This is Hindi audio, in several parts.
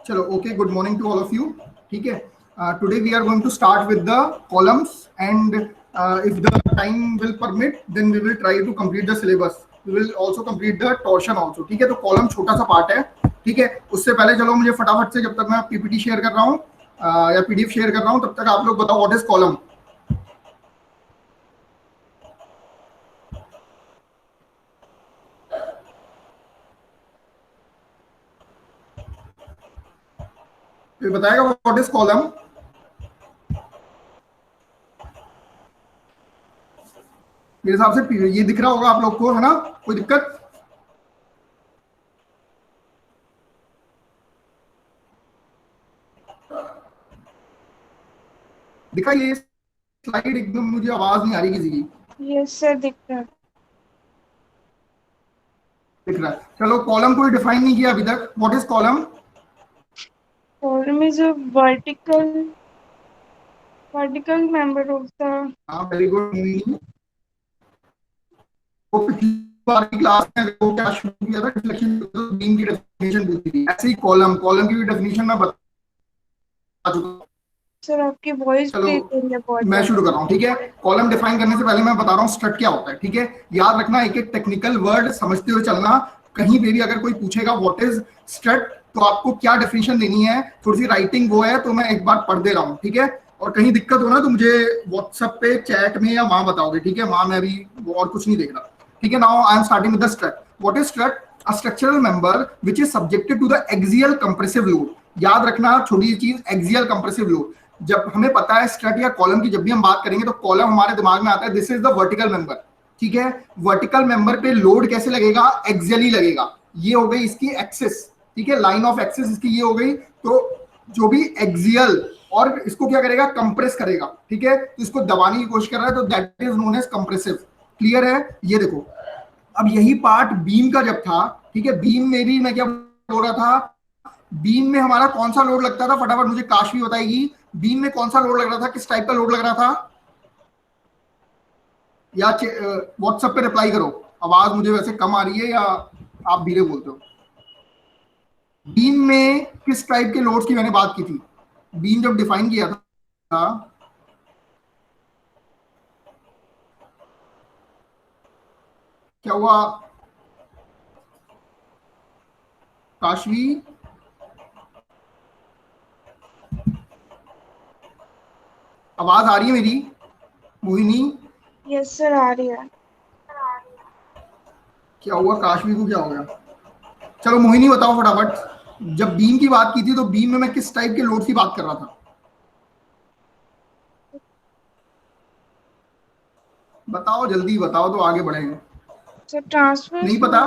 चलो okay, good morning to all of you. ठीक है, today we are going to start with the columns and if the time will permit then we will try to complete the syllabus. We will also complete the torsion also. ठीक है, तो कॉलम छोटा सा पार्ट है. ठीक है, उससे पहले चलो मुझे फटाफट से, जब तक मैं पीपीटी शेयर कर रहा हूँ या पीडीएफ शेयर कर रहा हूँ, तब तक आप लोग बताओ व्हाट इज कॉलम. तो बताएगा व्हाट इज कॉलम. मेरे हिसाब से ये दिख रहा होगा आप लोग को, है ना? कोई दिक्कत? दिखा ये स्लाइड? एकदम मुझे आवाज नहीं आ रही किसी की. यस सर, दिख रहा है. दिख रहा है. चलो, कॉलम कोई डिफाइन नहीं किया अभी तक. What is column? Column is a vertical member of the. हाँ, वेरी गुड. वो पिछली बार की क्लास में वो क्या शुरू किया था, बीम की डेफिनेशन दी थी. ऐसे ही कॉलम की भी डेफिनेशन मैं बता चुका हूं. सर आपकी वॉइस ब्रेक हो रही है बहुत. मैं शुरू कर रहा हूँ. ठीक है, कॉलम डिफाइन करने से पहले मैं बता रहा हूँ स्ट्रट क्या होता है. ठीक है, याद रखना, एक एक टेक्निकल वर्ड समझते हुए चलना. कहीं पे भी अगर कोई पूछेगा व्हाट इज स्ट्रट, तो आपको क्या डेफिनेशन देनी है, थोड़ी सी राइटिंग वो है, तो मैं एक बार पढ़ दे रहा हूँ. ठीक है, और कहीं दिक्कत हो ना तो मुझे व्हाट्सएप पे चैट में या वहां बताओगे. ठीक है, वहां मैं अभी वो और कुछ नहीं देख रहा. ठीक है, now I am starting with the strut. What is strut? A structural member which is subjected to the axial compressive load. याद रखना छोटी चीज, एक्सियल कंप्रेसिव लोड. जब हमें पता है स्ट्रट या कॉलम की, जब भी हम बात करेंगे तो कॉलम हमारे दिमाग में आता है, this is the vertical member. ठीक है, वर्टिकल मेंबर पे लोड कैसे लगेगा? एक्सियली लगेगा. ये हो गई इसकी एक्सिस. ठीक है, लाइन ऑफ एक्सिस इसकी ये हो गई. तो जो भी एक्सियल, और इसको क्या करेगा? कंप्रेस करेगा. ठीक है, तो इसको दबाने की कोशिश कर रहा है, तो that is known as compressive. Clear है? ये देखो, अब यही पार्ट बीम का जब था, ठीक है, बीम में भी मैं क्या बोल रहा था, बीम में हमारा कौन सा लोड लगता था? फटाफट मुझे काशवी बताएगी. बीम में कौन सा लोड लग रहा था? किस टाइप का लोड लग रहा था? या व्हाट्सएप पे रिप्लाई करो. आवाज मुझे वैसे कम आ रही है या आप धीरे बोलते हो? बीम में किस टाइप के लोड्स की मैंने बात की थी? बीम जब डिफाइन किया था, क्या हुआ? काशवी, आवाज आ रही है मेरी? मोहिनी? यस सर, आ रही है. क्या हुआ? काशवी को क्या हो गया? चलो मोहिनी बताओ फटाफट. जब बीम की बात की थी तो बीम में मैं किस टाइप के लोड की बात कर रहा था? बताओ, जल्दी बताओ तो आगे बढ़ेंगे. Sir transfer. नहीं पता?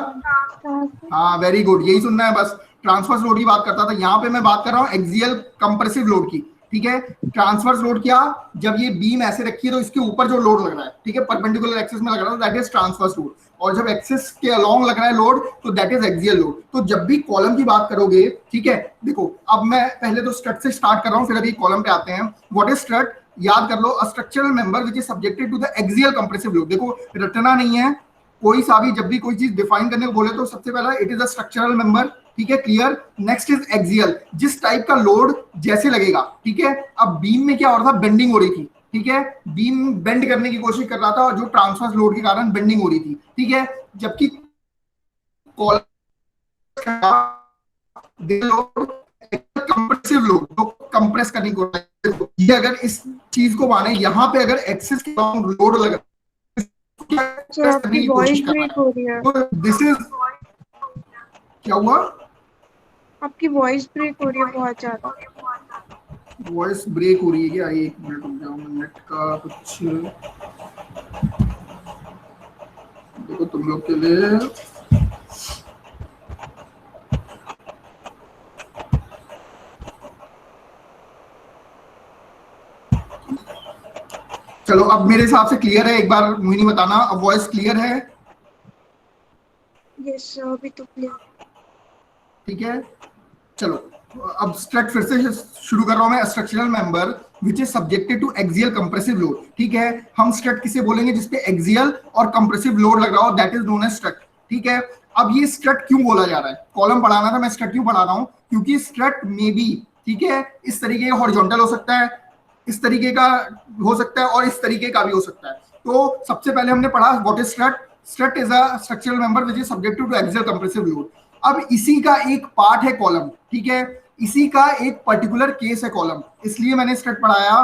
हाँ, वेरी गुड, यही सुनना है बस. ट्रांसफर्स लोड की बात करता था. यहाँ पे मैं बात कर रहा हूँ एक्सियल कंप्रेसिव लोड की. ठीक है, ट्रांसफर्स लोड क्या? जब ये बीम ऐसे रखी है तो इसके ऊपर जो लोड लग रहा है, ठीक है, परपेंडिकुलर एक्सिस में लग रहा है, दैट इज ट्रांसफर्स लोड. और जब एक्सिस के अलोंग लग रहा है लोड, तो दैट इज एक्सियल लोड. तो जब भी कॉलम की बात करोगे, ठीक है, देखो अब मैं पहले तो स्ट्रट से स्टार्ट कर रहा हूँ, फिर अभी कॉलम पे आते हैं. What is strut? याद कर लो, a structural member which is subjected to the axial compressive load. देखो, रटना नहीं है कोई सा भी. जब भी कोई चीज डिफाइन करने को बोले तो सबसे पहला it is a structural member. ठीक है, क्लियर. नेक्स्ट इज एक्सियल, जिस टाइप का लोड जैसे लगेगा. ठीक है, अब बीम में क्या हो रहा था? बेंडिंग हो रही थी. ठीक है, बीम बेंड करने की कोशिश कर रहा था, और जो ट्रांसवर्स लोड के कारण बेंडिंग हो रही थी. ठीक है, जबकि कंप्रेसिव लोड तो कंप्रेस करने को, ये अगर इस चीज को माने, यहाँ पे अगर एक्सिस के लोड लग सर आपकी वॉइस ब्रेक हो रही है. दिस इज, क्या हुआ? आपकी वॉइस ब्रेक हो रही है बहुत ज्यादा. वॉइस ब्रेक हो रही है क्या? एक मिनट रुक जाओ, नेट का कुछ देखो तुम लोग के लिए. चलो, अब मेरे हिसाब से क्लियर है. एक बार मोहिनी बताना, अब वॉइस क्लियर है? यस सर, अभी तो क्लियर. ठीक है, चलो अब स्ट्रट फिर से शुरू कर रहा हूं मैं. Structural member which is subjected to axial compressive load. ठीक है, हम स्ट्रट किसे बोलेंगे? जिसपे एक्सियल और कंप्रेसिव लोड लग रहा हो, that is known as strut. ठीक है, अब ये स्ट्रट क्यों बोला जा रहा है? कॉलम पढ़ाना था, मैं स्ट्रट क्यों पढ़ा रहा हूं? क्योंकि स्ट्रट में बी, ठीक है, इस तरीके का हॉरिजॉन्टल हो सकता है, इस तरीके का हो सकता है और इस तरीके का भी हो सकता है। तो सबसे पहले हमने पढ़ा what is strut. Strut is a structural member which is subjected to axial compressive load. अब इसी का एक पार्ट है कॉलम, ठीक है, इसी का एक पर्टिकुलर केस है कॉलम। इसलिए मैंने स्ट्रट पढ़ाया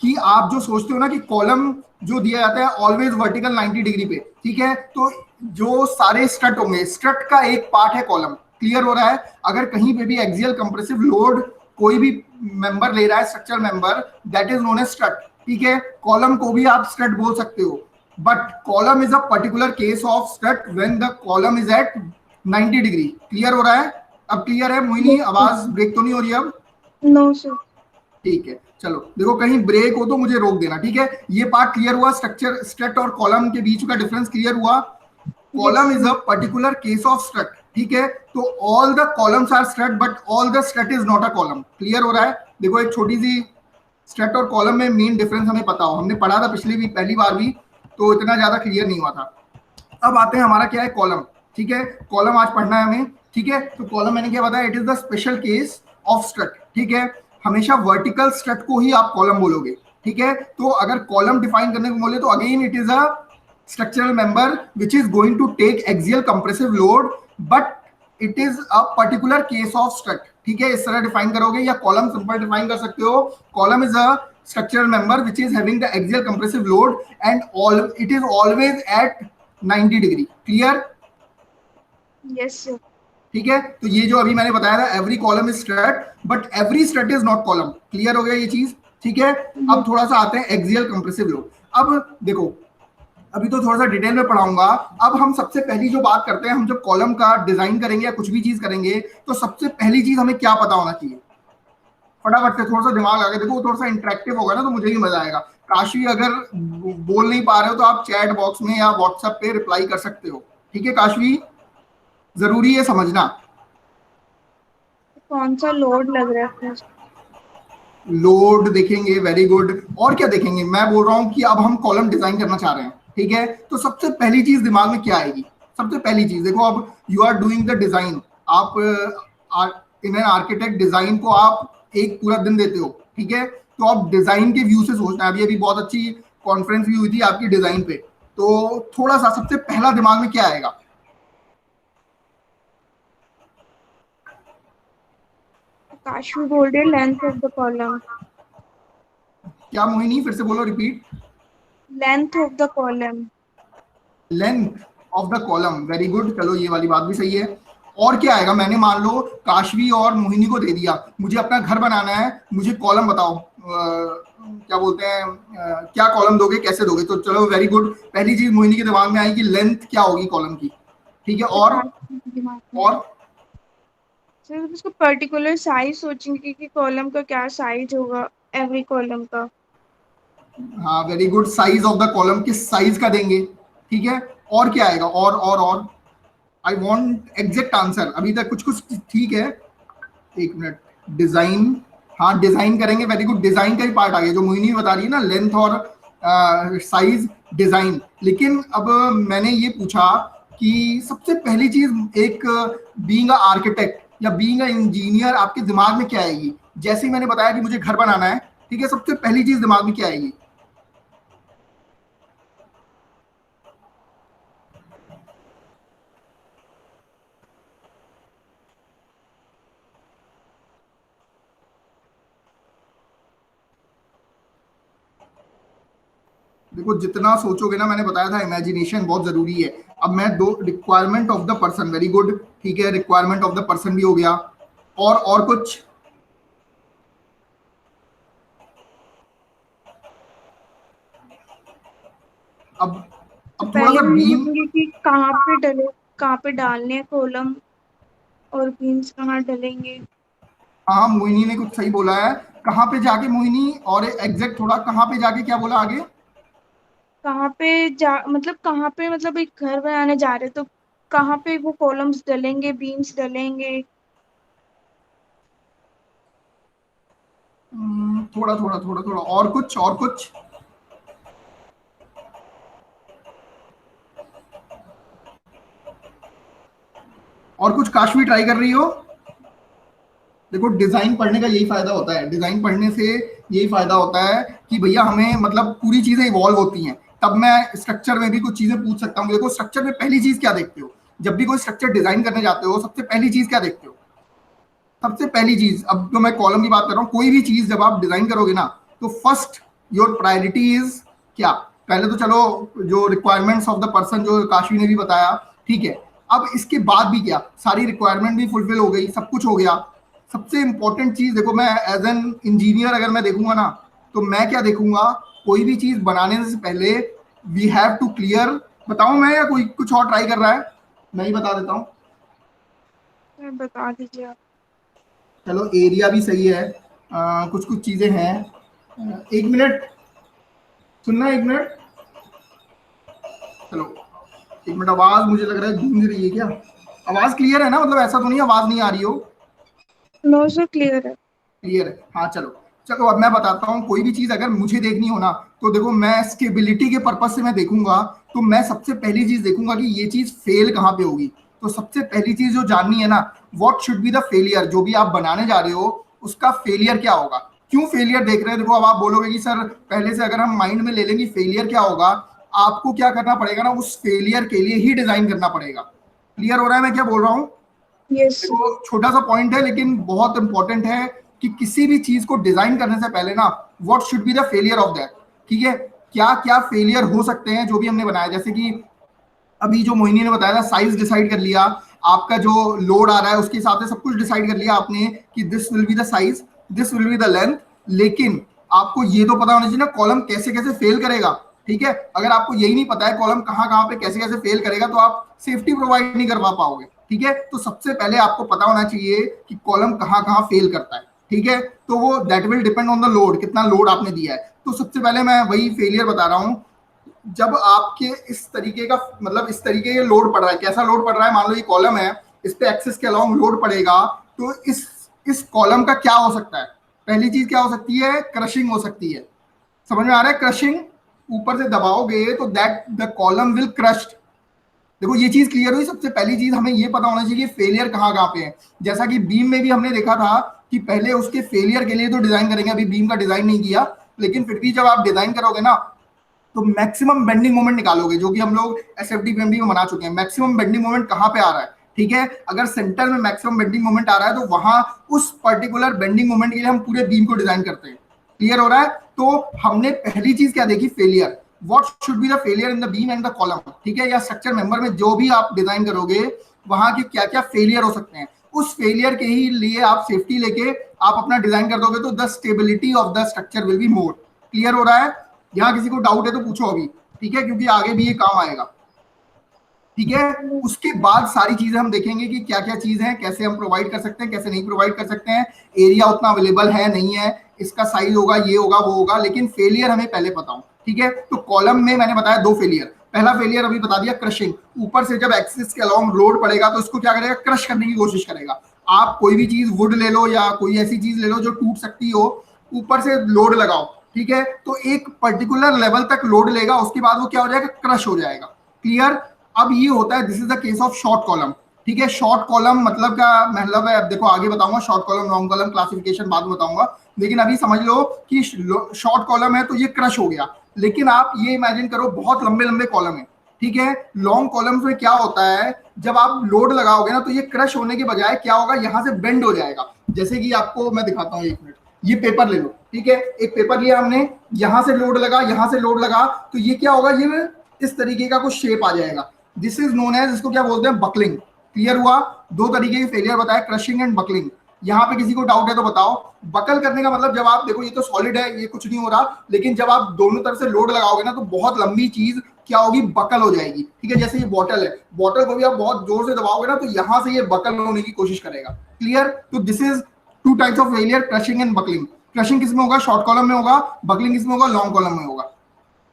कि आप जो सोचते हो ना कि कॉलम जो दिया जाता है ऑलवेज वर्टिकल 90 डिग्री पे, ठीक है, तो जो सारे स्ट्रट होंगे, स्ट्रट का एक पार्ट है कॉलम। क्लियर हो रहा है? अगर कहीं पे भी एक्सियल कंप्रेसिव लोड कोई भी मेंबर ले रहा है, structural member, that is known as strut, ठीक है। कॉलम को भी आप स्ट्रट बोल सकते हो, but column is a particular case of strut when the column is at 90 degree. Clear हो रहा है? अब क्लियर है मोहिनी? आवाज ब्रेक तो नहीं हो रही अब? No sir. ठीक है, चलो देखो कहीं ब्रेक हो तो मुझे रोक देना, ठीक है। ये पार्ट क्लियर हुआ, स्ट्रक्चर स्ट्रट और कॉलम के बीच का डिफरेंस क्लियर हुआ। Column is a particular case of strut, ठीक है। तो all the columns are strut but all the strut is not a column. Clear हो रहा है? देखो एक छोटी सी स्ट्रट और कॉलम में मेन डिफरेंस हमें पता हो, हमने पढ़ा था पिछली भी, पहली बार भी, तो इतना ज्यादा क्लियर नहीं हुआ था। अब आते हैं हमारा क्या है, कॉलम, ठीक है। कॉलम आज पढ़ना है हमें, ठीक है। तो कॉलम मैंने क्या बताया, it is the special case of strut, ठीक है। हमेशा वर्टिकल स्ट्रट को ही आप कॉलम बोलोगे, ठीक है। तो अगर कॉलम डिफाइन करने को बोले तो again it is a structural member which is going to take axial compressive load but it is a particular case of strut, ठीक है। इस तरह डिफाइन करोगे या कॉलम सिंपल डिफाइन कर सकते हो। Column is a structural member which is having the axial compressive load and all it is always at 90 degree। Clear? Yes sir. ठीक है, तो ये जो अभी मैंने बताया था, every column is strut but every strut is not column. Clear हो गया ये चीज? ठीक है। अब थोड़ा सा आते हैं एक्सियल कंप्रेसिव लोड। अब देखो, अभी तो थोड़ा सा डिटेल में पढ़ाऊंगा। अब हम सबसे पहली जो बात करते हैं, हम जब कॉलम का डिजाइन करेंगे या कुछ भी चीज करेंगे तो सबसे पहली चीज हमें क्या पता होना चाहिए? फटाफट से थोड़ा सा दिमाग लगा के देखो, थोड़ा सा इंटरेक्टिव होगा ना तो मुझे ही मजा आएगा। काशी अगर बोल नहीं पा रहे हो तो आप चैट बॉक्स में या व्हाट्सएप पे रिप्लाई कर सकते हो, ठीक है काशवी? जरूरी है समझना। कौन सा लोड लग रहा है फर्स्ट? लोड देखेंगे, वेरी गुड। और क्या देखेंगे? मैं बोल रहा हूं कि अब हम कॉलम डिजाइन करना चाह रहे हैं, ठीक है। तो सबसे पहली चीज दिमाग में क्या आएगी? सबसे पहली चीज देखो, अब you are doing the design, आप इन एन आर्किटेक्ट डिजाइन को आप एक पूरा दिन देते हो, ठीक है। तो आप डिजाइन के व्यू से सोचना है। अभी अभी बहुत अच्छी कॉन्फ्रेंस भी हुई थी आपकी डिजाइन पे, तो थोड़ा सा सबसे पहला दिमाग में क्या आएगा? काशवी बोल रहे लेंथ ऑफ द कॉलम। क्या मोहिनी? फिर से बोलो, repeat. Length of the column. Length of the column, very good. चलो ये वाली बात भी सही है। और क्या आएगा? मैंने मान लो काशवी और मोहिनी को दे दिया, मुझे अपना घर बनाना है, मुझे कॉलम बताओ, क्या बोलते हैं, क्या कॉलम दोगे, कैसे दोगे? तो चलो वेरी गुड, पहली चीज मोहिनी के दिमाग में आई कि लेंथ क्या होगी कॉलम की, ठीक है। दिमाग में और सर उसको पर्टिकुलर साइज सोचेंगे कि कॉलम का क्या साइज होगा एवरी कॉलम का। हाँ very good, size of the column, किस साइज का देंगे, ठीक है। और क्या आएगा? और आई वॉन्ट एग्जैक्ट आंसर। अभी तक कुछ कुछ ठीक है, एक मिनट। डिजाइन, हाँ डिजाइन करेंगे, वेरी गुड। डिजाइन का ही पार्ट आ गया जो मोहिनी बता रही है ना, लेंथ और साइज डिजाइन। लेकिन अब मैंने ये पूछा कि सबसे पहली चीज एक बीइंग अ आर्किटेक्ट या बीइंग अ इंजीनियर आपके दिमाग में क्या आएगी? जैसे ही मैंने बताया कि मुझे घर बनाना है, ठीक है, सबसे पहली चीज दिमाग में क्या आएगी? देखो जितना सोचोगे ना, मैंने बताया था इमेजिनेशन बहुत जरूरी है। अब मैं दो, requirement of the person, very good, ठीक है, रिक्वायरमेंट ऑफ द पर्सन भी हो गया। और कुछ? अब तो अब थोड़ा पहले सा हम ये बीम। पूछेंगे कि कहाँ पे डले, कहाँ पे डालने हैं कॉलम और बीम्स कहाँ डलेंगे। हाँ मोहिनी ने कुछ सही बोला है। कहाँ पे जाके मोहिनी? और एग्जैक्ट थोड़ा, कहाँ पे जाके क्या बोला आगे? कहाँ पे जा मतलब कहाँ पे, मतलब एक घर बनाने जा रहे तो कहाँ पे वो कॉलम्स डलेंगे बीम्स डलेंगे। थोड़ा थोड़ा थोड़ा थोड़ा, और कुछ? और कुछ? और कुछ काशवी ट्राई कर रही हो? देखो डिजाइन पढ़ने का यही फायदा होता है, डिजाइन पढ़ने से यही फायदा होता है कि भैया हमें मतलब पूरी चीजें इवॉल्व होती हैं, तब मैं स्ट्रक्चर में भी कुछ चीजें पूछ सकता हूँ। देखो स्ट्रक्चर में पहली चीज क्या देखते हो, जब भी कोई स्ट्रक्चर डिजाइन करने जाते हो सबसे पहली चीज क्या देखते हो? सबसे पहली चीज, अब तो मैं कॉलम की बात कर रहा हूँ, कोई भी चीज जब आप डिजाइन करोगे ना तो फर्स्ट योर प्रायोरिटी इज क्या? पहले तो चलो जो रिक्वायरमेंट्स ऑफ द पर्सन जो काशी ने भी बताया, ठीक है। अब इसके बाद भी क्या, सारी रिक्वायरमेंट भी फुलफिल हो गई, सब कुछ हो गया। सबसे इंपॉर्टेंट चीज देखो, मैं एज एन इंजीनियर अगर मैं देखूंगा ना तो मैं क्या देखूंगा, कोई भी चीज बनाने से पहले वी हैव टू क्लियर, बताऊं मैं या कोई कुछ और ट्राई कर रहा है? मैं ही बता देता हूँ। बता दीजिए आप। चलो एरिया भी सही है, कुछ कुछ चीजें हैं। एक मिनट सुनना, एक मिनट, चलो एक मिनट। आवाज मुझे लग रहा है गूंज रही है क्या? आवाज क्लियर है ना, मतलब ऐसा तो नहीं आवाज नहीं आ रही हो? नो सर, क्लियर है। क्लियर है, हाँ चलो। चलो अब मैं बताता हूँ, कोई भी चीज अगर मुझे देखनी हो ना तो देखो मैं स्टेबिलिटी के पर्पज से मैं देखूंगा, तो मैं सबसे पहली चीज देखूंगा कि ये चीज फेल कहाँ पे होगी। तो सबसे पहली चीज जो जाननी है ना, what should be the failure, जो भी आप बनाने जा रहे हो उसका फेलियर क्या होगा। क्यों फेलियर देख रहे हैं? देखो अब आप बोलोगे कि सर पहले से अगर हम माइंड में ले लेंगे फेलियर क्या होगा, आपको क्या करना पड़ेगा ना, उस फेलियर के लिए ही डिजाइन करना पड़ेगा। क्लियर हो रहा है मैं क्या बोल रहा हूँ? Yes sir. देखो छोटा सा पॉइंट है लेकिन बहुत इंपॉर्टेंट है कि किसी भी चीज को डिजाइन करने से पहले ना what should be the failure of that, ठीक है। क्या क्या फेलियर हो सकते हैं जो भी हमने बनाया, जैसे कि अभी जो मोहिनी ने बताया था, साइज डिसाइड कर लिया, आपका जो लोड आ रहा है उसके हिसाब से सब कुछ डिसाइड कर लिया आपने कि this will be the size, this will be the length, लेकिन आपको ये तो पता होना चाहिए ना कॉलम कैसे कैसे फेल करेगा, ठीक है। अगर आपको यही नहीं पता है कॉलम कहाँ कहाँ पे कैसे कैसे फेल करेगा तो आप सेफ्टी प्रोवाइड नहीं करवा पाओगे, ठीक है। तो सबसे पहले आपको पता होना चाहिए कि कॉलम कहाँ कहाँ फेल करता है, ठीक है। तो वो that will depend on the load, कितना लोड आपने दिया है। तो सबसे पहले मैं वही फेलियर बता रहा हूँ, जब आपके इस तरीके का मतलब इस तरीके का लोड पड़ रहा है, कैसा लोड पड़ रहा है, मान लो ये कॉलम है, इस पे एक्सिस के अलोंग लोड पड़ेगा, तो इस कॉलम का क्या हो सकता है? पहली चीज क्या हो सकती है? क्रशिंग हो सकती है। समझ में आ रहा है? क्रशिंग, ऊपर से दबाओगे तो that the column will crushed. देखो ये चीज क्लियर हुई। सबसे पहली चीज हमें ये पता होना चाहिए कि फेलियर कहाँ कहाँ पे है। जैसा कि बीम में भी हमने देखा था कि पहले उसके फेलियर के लिए तो डिजाइन करेंगे, अभी बीम का डिजाइन नहीं किया, लेकिन फिर भी जब आप डिजाइन करोगे ना तो मैक्सिमम बेंडिंग मोमेंट निकालोगे, जो कि हम लोग एसएफडी पीएमडी में बना चुके हैं। मैक्सिमम बेंडिंग मोमेंट कहाँ पे आ रहा है, ठीक है। अगर सेंटर में मैक्सिमम बेंडिंग मोमेंट आ रहा है तो वहां उस पर्टिकुलर बेंडिंग मोमेंट के लिए हम पूरे बीम को डिजाइन करते हैं। क्लियर हो रहा है? तो हमने पहली चीज क्या देखी, failure, what should be the failure in the beam and the column, ठीक है। या स्ट्रक्चर मेंबर में जो भी आप डिजाइन करोगे वहां के क्या क्या फेलियर हो सकते हैं, उस फेलियर के ही लिए आप सेफ्टी लेके आप अपना डिजाइन कर दोगे तो the stability of the structure will be more. Clear हो रहा है? यहाँ किसी को डाउट है तो पूछो अभी, ठीक है, क्योंकि आगे भी ये काम आएगा, ठीक है। उसके बाद सारी चीजें हम देखेंगे कि क्या क्या चीज है, कैसे हम प्रोवाइड कर सकते हैं, कैसे नहीं प्रोवाइड कर सकते हैं, एरिया उतना अवेलेबल है नहीं है, इसका साइज होगा, ये होगा वो होगा, लेकिन फेलियर हमें पहले पता हो, ठीक है। तो कॉलम में मैंने बताया दो फेलियर। पहला फेलियर अभी बता दिया, क्रशिंग। ऊपर से जब एक्सिस के अलोंग लोड पड़ेगा तो इसको क्या करेगा, क्रश करने की कोशिश करेगा। आप कोई भी चीज वुड ले लो या कोई ऐसी चीज ले लो जो टूट सकती हो, ऊपर से लोड लगाओ, ठीक है, तो एक पर्टिकुलर लेवल तक लोड लेगा, उसके बाद वो क्या हो जाएगा, क्रश हो जाएगा। क्लियर? अब ये होता है, this is the case of short column, ठीक है। शॉर्ट कॉलम मतलब क्या मतलब है, अब देखो आगे बताऊंगा, short column long column classification बाद में बताऊंगा, लेकिन अभी समझ लो कि शॉर्ट कॉलम है तो ये क्रश हो गया। लेकिन आप ये इमेजिन करो बहुत लंबे लंबे कॉलम है, ठीक है। लॉन्ग कॉलम्स में क्या होता है, जब आप लोड लगाओगे ना तो ये क्रश होने के बजाय क्या होगा, यहां से बेंड हो जाएगा। जैसे कि आपको मैं दिखाता हूँ, एक मिनट, ये पेपर ले लो, ठीक है, एक पेपर लिया हमने, यहां से लोड लगा, यहां से लोड लगा, तो ये क्या होगा, ये इस तरीके का कुछ शेप आ जाएगा। दिस इज नोन एज, इसको क्या बोलते हैं, बकलिंग। क्लियर हुआ? दो तरीके के फेलियर बताया, क्रशिंग एंड बकलिंग। यहाँ पे किसी को डाउट है तो बताओ। बकल करने का मतलब जब आप देखो ये तो सॉलिड है, ये कुछ नहीं हो रहा, लेकिन जब आप दोनों तरफ से लोड लगाओगे ना तो बहुत लंबी चीज क्या होगी, बकल हो जाएगी, ठीक है। जैसे ये बॉटल है, बॉटल को भी आप बहुत जोर से दबाओगे ना तो यहां से ये बकल होने की कोशिश करेगा। क्लियर? तो this is two types of failure, crushing and buckling. Crushing किसमें होगा, शॉर्ट कॉलम में होगा, बकलिंग किसमें होगा, लॉन्ग कॉलम में होगा।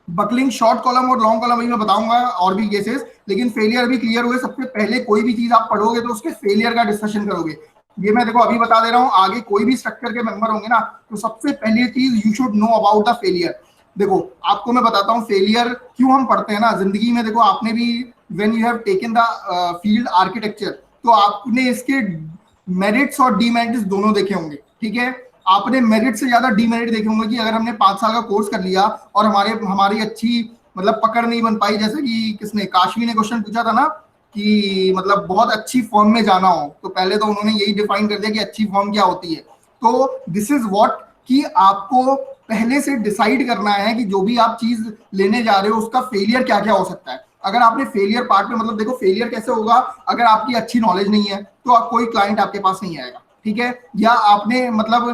बकलिंग शॉर्ट कॉलम और लॉन्ग कॉलम मैं बताऊंगा और भी केसेस, लेकिन फेलियर भी क्लियर हुए। सबसे पहले कोई भी चीज आप पढ़ोगे तो उसके फेलियर का डिस्कशन करोगे। ये मैं देखो अभी बता दे रहा हूं, आगे कोई भी स्ट्रक्चर के मेंबर होंगे ना तो सबसे पहली चीज you should know about the failure. देखो आपको मैं बताता हूँ फेलियर क्यों हम पढ़ते हैं ना जिंदगी में। देखो आपने भी when you have taken the field architecture तो आपने इसके मेरिट्स और डीमेरिट्स दोनों देखे होंगे, ठीक है। आपने मेरिट से ज्यादा डीमेरिट देखे होंगे कि अगर हमने 5 साल का कोर्स कर लिया और हमारी अच्छी मतलब पकड़ नहीं बन पाई, जैसे कि किसने, काशवी ने क्वेश्चन पूछा था ना कि मतलब बहुत अच्छी फर्म में जाना हो, तो पहले तो उन्होंने यही डिफाइन कर दिया कि अच्छी फर्म क्या होती है। तो दिस इज व्हाट कि आपको पहले से डिसाइड करना है कि जो भी आप चीज लेने जा रहे हो उसका फेलियर क्या क्या हो सकता है। अगर आपने फेलियर पार्ट में, मतलब देखो फेलियर कैसे होगा, अगर आपकी अच्छी नॉलेज नहीं है तो आप कोई क्लाइंट आपके पास नहीं आएगा, ठीक है। या आपने मतलब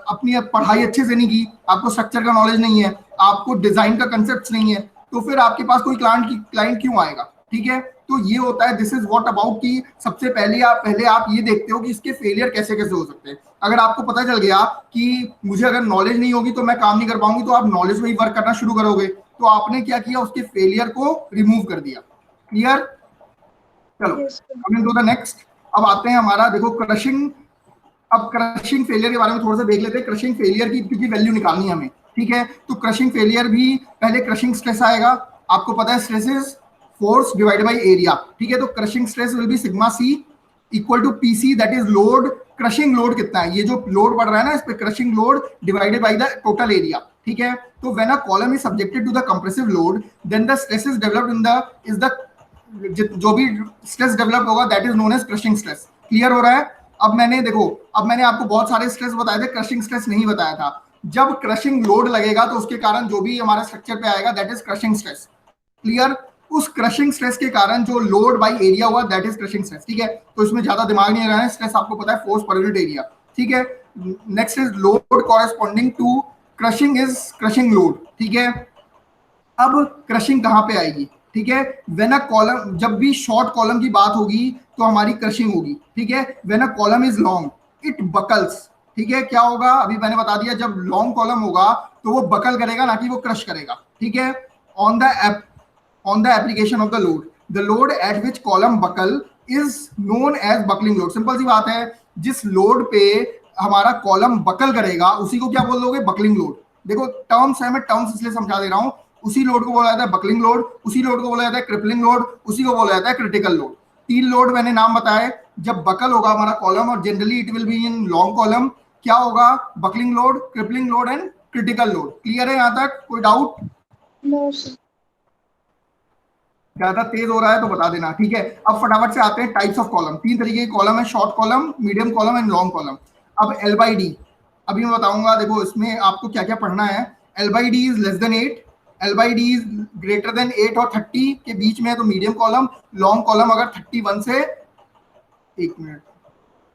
अपनी पढ़ाई अच्छे से नहीं की, आपको स्ट्रक्चर का नॉलेज नहीं है, आपको डिजाइन का कंसेप्ट नहीं है, तो फिर आपके पास कोई क्लाइंट क्यों आएगा, ठीक है। तो ये होता है, दिस इज व्हाट अबाउट कि सबसे पहले आप ये देखते हो कि इसके फेलियर कैसे कैसे हो सकते हैं। अगर आपको पता चल गया कि मुझे अगर नॉलेज नहीं होगी तो मैं काम नहीं कर पाऊंगी, तो आप नॉलेज में ही वर्क करना शुरू करोगे, तो आपने क्या किया, उसके फेलियर को रिमूव कर दिया। क्लियर? चलो yes sir. Coming to the next. अब आते हैं हमारा, देखो क्रशिंग। अब क्रशिंग फेलियर के बारे में थोड़ा सा देख लेते हैं। क्रशिंग फेलियर की क्योंकि वैल्यू निकालनी है हमें, ठीक है। तो क्रशिंग फेलियर भी पहले क्रशिंग स्ट्रेस आएगा। आपको पता है stress is force divided by area, ठीक है। तो crushing stress will be sigma C equal to P C, that is load. Crushing load कितना है, ये जो लोड बढ़ रहा है ना, इस पे crushing load divided by the total area, ठीक है। तो when a column is subjected to the compressive load, then the stress is developed in the is the जो भी स्ट्रेस डेवलप होगा that is known as crushing stress. Clear हो रहा है? अब मैंने आपको बहुत सारे स्ट्रेस बताए थे, क्रशिंग स्ट्रेस नहीं बताया था। जब क्रशिंग लोड लगेगा तो उसके कारण जो भी हमारे स्ट्रक्चर पे आएगा that is crushing stress. Clear? उस क्रशिंग स्ट्रेस के कारण जो लोड बाई एरिया हुआ दैट इज क्रशिंग स्ट्रेस, ठीक है। तो इसमें ज्यादा दिमाग नहीं लगाना है, स्ट्रेस आपको पता है फोर्स पर यूनिट एरिया, ठीक है। Next is load corresponding to crushing is crushing load, ठीक है। अब क्रशिंग कहां पे आएगी, ठीक है। व्हेन अ कॉलम, जब भी शॉर्ट कॉलम की बात होगी तो हमारी क्रशिंग होगी, ठीक है। When a column is long it buckles, ठीक है। क्या होगा, अभी मैंने बता दिया, जब लॉन्ग कॉलम होगा तो वो बकल करेगा, ना कि वो क्रश करेगा, ठीक है। On the on the application of the load, the load at which column buckle is known as buckling load। Simple सी बात है, जिस लोड पे हमारा कॉलम बकल करेगा उसी को क्या बोल दोगे, बकलिंग लोड। देखो टर्म्स है, मैं टर्म्स इसलिए समझा दे रहा हूं। उसी लोड को बोला जाता है बकलिंग लोड, उसी लोड को बोला जाता है क्रिपलिंग लोड, उसी को बोला जाता है क्रिटिकल लोड। 3 लोड मैंने नाम बताए। जब बकल होगा हमारा कॉलम, और generally it will be in long column, क्या होगा, buckling load, crippling load and critical load. Clear है यहां तक, कोई डाउट? No sir. ज्यादा तेज हो रहा है तो बता देना, ठीक है। अब फटाफट से आते हैं टाइप्स ऑफ कॉलम। 3 तरीके के कॉलम है, short column, medium column and long column. अब एल बाई डी, अभी मैं बताऊंगा, देखो इसमें आपको क्या क्या पढ़ना है। L by D is less than 8, L by D is greater than 8 और 30 के बीच में है तो मीडियम कॉलम। लॉन्ग कॉलम अगर 31 से, एक minute,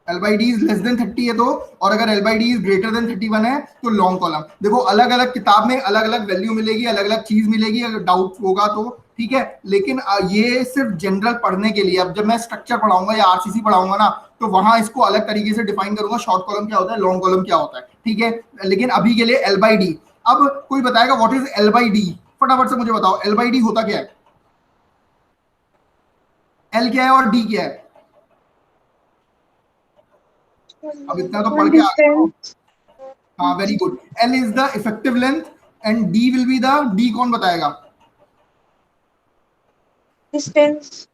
L by D is less than 30 है तो, और अगर L by D is greater than 31 है तो लॉन्ग कॉलम। देखो अलग अलग किताब में अलग अलग वैल्यू मिलेगी, अलग अलग चीज मिलेगी, अगर डाउट होगा तो, ठीक है। लेकिन ये सिर्फ जनरल पढ़ने के लिए। अब जब मैं स्ट्रक्चर पढ़ाऊंगा या आरसीसी पढ़ाऊंगा ना, तो वहां इसको अलग तरीके से डिफाइन करूंगा, शॉर्ट कॉलम क्या होता है, लॉन्ग कॉलम क्या होता है, ठीक है। लेकिन अभी के लिए एल बाई डी। अब कोई बताएगा what is L by D, फटाफट से मुझे बताओ एल बाई डी होता क्या है, एल क्या है और डी क्या है। अब इतना तो पढ़ के आ गए हो। डिस्टेंस। हाँ very good. L is the effective length and D will be the, D कौन बताएगा, डिस्टेंस।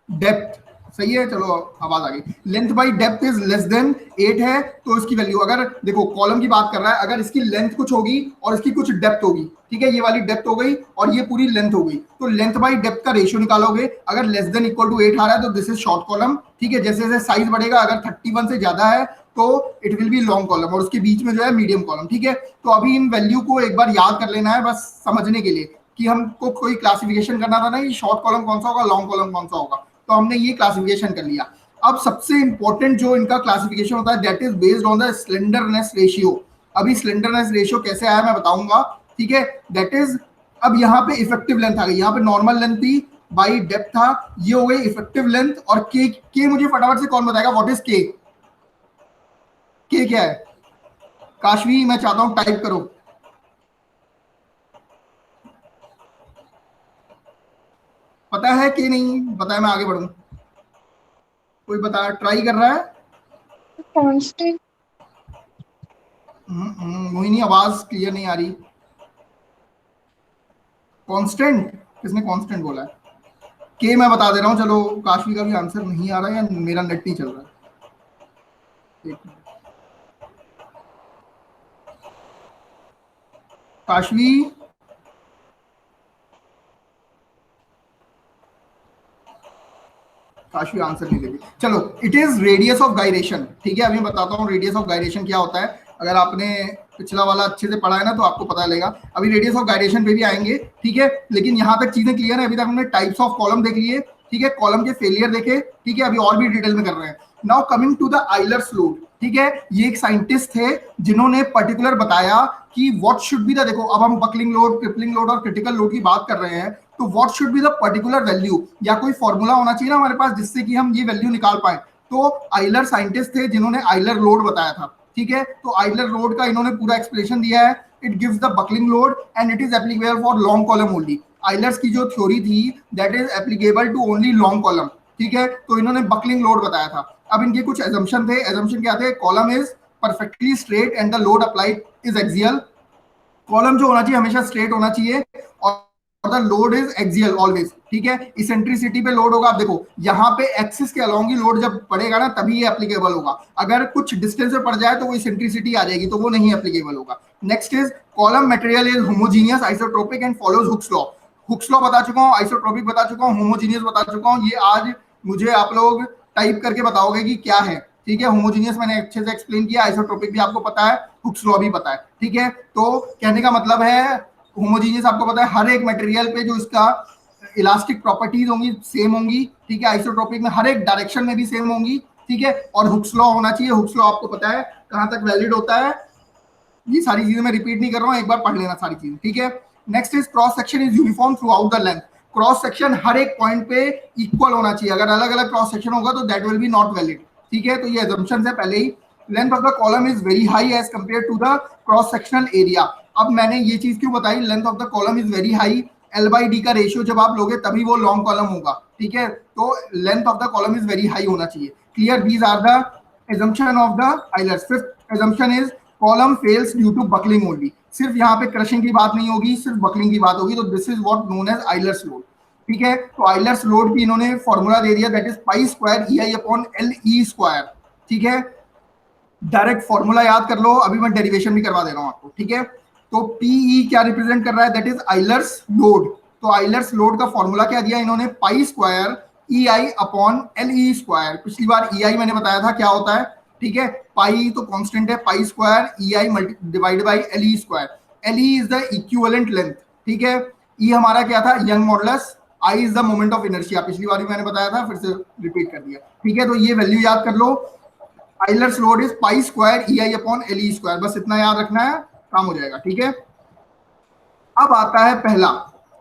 डेप्थ। सही है, चलो आवाज आ गई। Length by depth is less than 8 है तो इसकी वैल्यू, अगर देखो कॉलम की बात कर रहा है, अगर इसकी लेंथ कुछ होगी और इसकी कुछ डेप्थ होगी, ठीक है, ये वाली डेप्थ हो गई और ये पूरी लेंथ हो गई, तो लेंथ बाई डेप्थ का रेशियो निकालोगे। अगर लेस देन इक्वल टू 8 आ रहा है तो दिस इज शॉर्ट कॉलम, ठीक है। जैसे जैसे साइज बढ़ेगा, अगर 31 से ज्यादा है तो it will be long column, और उसके बीच में जो है मीडियम कॉलम, ठीक है। तो अभी इन वैल्यू को एक बार याद कर लेना है बस समझने के लिए, कि हमको कोई क्लासिफिकेशन करना था ना कि शॉर्ट कॉलम कौन सा होगा, लॉन्ग कॉलम कौन सा होगा, तो हमने ये क्लासिफिकेशन कर लिया। अब सबसे इंपॉर्टेंट जो इनका क्लासिफिकेशन होता है that is based on the slenderness ratio. अभी स्लेंडरनेस रेशियो कैसे आया मैं बताऊंगा, ठीक है। दैट इज, अब यहाँ पे इफेक्टिव लेंथ आ गई, यहाँ पे नॉर्मल लेंथ थी बाई डेप्थ था, ये हो गई इफेक्टिव लेंथ। और के मुझे फटाफट से कौन बताएगा व्हाट इज के क्या है, काशवी मैं चाहता हूं टाइप करो। पता है कि नहीं पता है, मैं आगे बढ़ूं, कोई बता, ट्राई कर रहा है। कांस्टेंट। मोहिनी आवाज क्लियर नहीं आ रही। कांस्टेंट, किसने कांस्टेंट बोला है? के मैं बता दे रहा हूँ, चलो काशवी का भी आंसर नहीं आ रहा है या मेरा नेट नहीं चल रहा है। एक मिनट, काशवी काशवी आंसर नहीं देगी। चलो, it is radius of gyration. ठीक है, अभी मैं बताता हूँ रेडियस ऑफ गायरेशन क्या होता है। अगर आपने पिछला वाला अच्छे से पढ़ा है ना तो आपको पता लगेगा। अभी रेडियस ऑफ गायरेशन पे भी आएंगे, ठीक है, लेकिन यहाँ तक चीजें क्लियर है। अभी तक हमने टाइप्स ऑफ कॉलम देख लिए, ठीक है, कॉलम के फेलियर देखे, ठीक है, अभी और भी डिटेल में कर रहे हैं। Now coming to the Euler's load, ठीक है, ये एक साइंटिस्ट थे जिन्होंने पर्टिकुलर बताया कि व्हाट शुड बी द, देखो अब हम बकलिंग लोड, क्रिपलिंग लोड और क्रिटिकल लोड की बात कर रहे हैं, तो what should be the particular value, या कोई फॉर्मूला होना चाहिए ना हमारे पास जिससे कि हम ये वैल्यू निकाल पाए। तो आइलर साइंटिस्ट थे जिन्होंने आइलर लोड बताया था, ठीक है। तो आइलर लोड का इन्होंने पूरा एक्सप्लेनेशन दिया है। It gives the buckling load and it is applicable for long column only. Euler's की जो थ्योरी थी that is applicable to only long column, ठीक है। तो इन्होंने बकलिंग लोड बताया था। अब इनके कुछ एजम्पशन थे। एजम्पशन क्या थे? Column is perfectly straight and the load applied is axial. Column जो होना चाहिए हमेशा स्ट्रेट होना चाहिए और the load is axial always, ठीक है। इसेंट्रिसिटी पे लोड होगा। आप देखो यहाँ पे एक्सिस के अलोंग ही लोड जब पड़ेगा ना तभी ये एप्लीकेबल होगा। अगर कुछ डिस्टेंस पे पड़ जाए तो वो इसेंट्रिसिटी आ जाएगी, तो वो नहीं एप्लीकेबल होगा। Next is column material is homogeneous isotropic and follows Hooke's law. Hooke's law बता चुका हूँ, आइसोट्रोपिक बता चुका हूँ, होमोजीनियस बता चुका हूँ। ये आज मुझे आप लोग टाइप करके बताओगे कि क्या है, ठीक है। होमोजीनियस मैंने अच्छे से एक्सप्लेन किया, आइसोट्रोपिक भी आपको पता है, हुक्स लॉ भी पता है, ठीक है। तो कहने का मतलब है होमोजीनियस आपको पता है हर एक मटेरियल पे जो इसका इलास्टिक प्रॉपर्टीज होंगी सेम होंगी, ठीक है। आइसोट्रोपिक में हर एक डायरेक्शन में भी सेम होंगी, ठीक है। और हुक्स लॉ होना चाहिए। हुक्स लॉ आपको पता है कहां तक वैलिड होता है। ये सारी चीजें मैं रिपीट नहीं कर रहा हूं, एक बार पढ़ लेना सारी चीजें, ठीक है। Next is cross section is uniform throughout the length. Cross section हर एक पॉइंट पे इक्वल होना चाहिए। अगर अलग अलग क्रॉस सेक्शन होगा तो that will be not valid, ठीक है। तो ये assumptions है पहले ही। Length of the column is very high as compare to the cross sectional area. अब मैंने ये चीज क्यों बताई, length of the column is very high, L/D का रेशियो जब आप लोगे तभी वो लॉन्ग कॉलम होगा, ठीक है। तो length of the column is very high होना चाहिए। Clear, these are the assumption of the Eilers. Fifth assumption is column fails due to buckling only. सिर्फ यहाँ पे क्रशिंग की बात नहीं होगी, सिर्फ बकलिंग की बात होगी। तो this is what known as Euler's load, ठीक है। तो आइलर्स लोड की इन्होंने फॉर्मूला दे दिया, that is pi square EI upon LE square, ठीक है। डायरेक्ट फॉर्मूला याद कर लो, अभी मैं डेरिवेशन भी करवा दे रहा हूँ आपको, ठीक है। तो PE क्या रिप्रेजेंट कर रहा है? That is Euler's load. तो आइलर्स लोड का फॉर्मूला क्या दिया इन्होंने? पाई square EI upon LE square. पिछली बार EI मैंने बताया था क्या होता है, ठीक है। पाई तो कांस्टेंट है, पाई square EI divide by LE square. LE is the equivalent length, ठीक है। E हमारा क्या था? Young modulus. I is the moment of inertia. पिछली बार भी मैंने बताया था, फिर से रिपीट कर दिया, ठीक है। तो ये वैल्यू याद कर लो। Euler's load is pi square EI upon LE square. बस इतना याद रखना है, काम हो जाएगा, ठीक है। अब आता है पहला,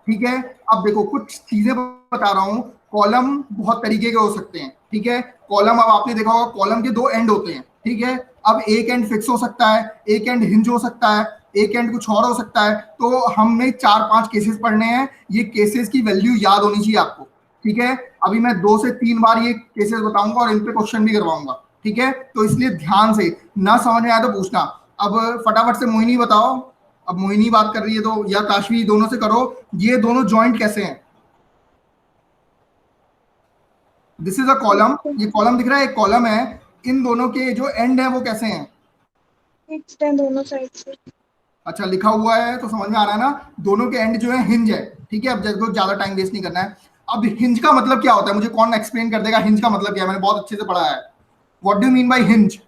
ठीक है। अब देखो कुछ चीजें बता रहा हूं। कॉलम बहुत तरीके के हो सकते हैं, ठीक है। कॉलम, अब आपने देखा होगा कॉलम के दो एंड होते हैं, ठीक है। अब एक एंड फिक्स हो सकता है, एक एंड हिंज हो सकता है, एक एंड कुछ और हो सकता है। तो हमने 4-5 केसेस पढ़ने हैं। ये केसेस की वैल्यू याद होनी चाहिए आपको, ठीक है। अभी मैं 2 से 3 बार ये केसेस बताऊंगा और इन पे क्वेश्चन भी करवाऊंगा, ठीक है। तो इसलिए ध्यान से, ना समझ में आया तो पूछना। अब फटाफट से मोहिनी बताओ। अब मोहिनी बात कर रही है तो, या काशवी, दोनों से करो, ये दोनों जॉइंट कैसे हैं? दिस इज अ कॉलम, ये कॉलम दिख रहा है, एक कॉलम है। इन दोनों के जो एंड है वो कैसे हैं? फिक्स्ड है दोनों साइड से। अच्छा, लिखा हुआ है तो समझ में आ रहा है ना। दोनों के एंड जो है हिंज है, ठीक है। अब जब ज्यादा टाइम वेस्ट नहीं करना है। अब हिंज का मतलब क्या होता है? मुझे कौन एक्सप्लेन कर देगा हिंज का मतलब क्या है? मैंने बहुत अच्छे से पढ़ा है। What do you mean by hinge?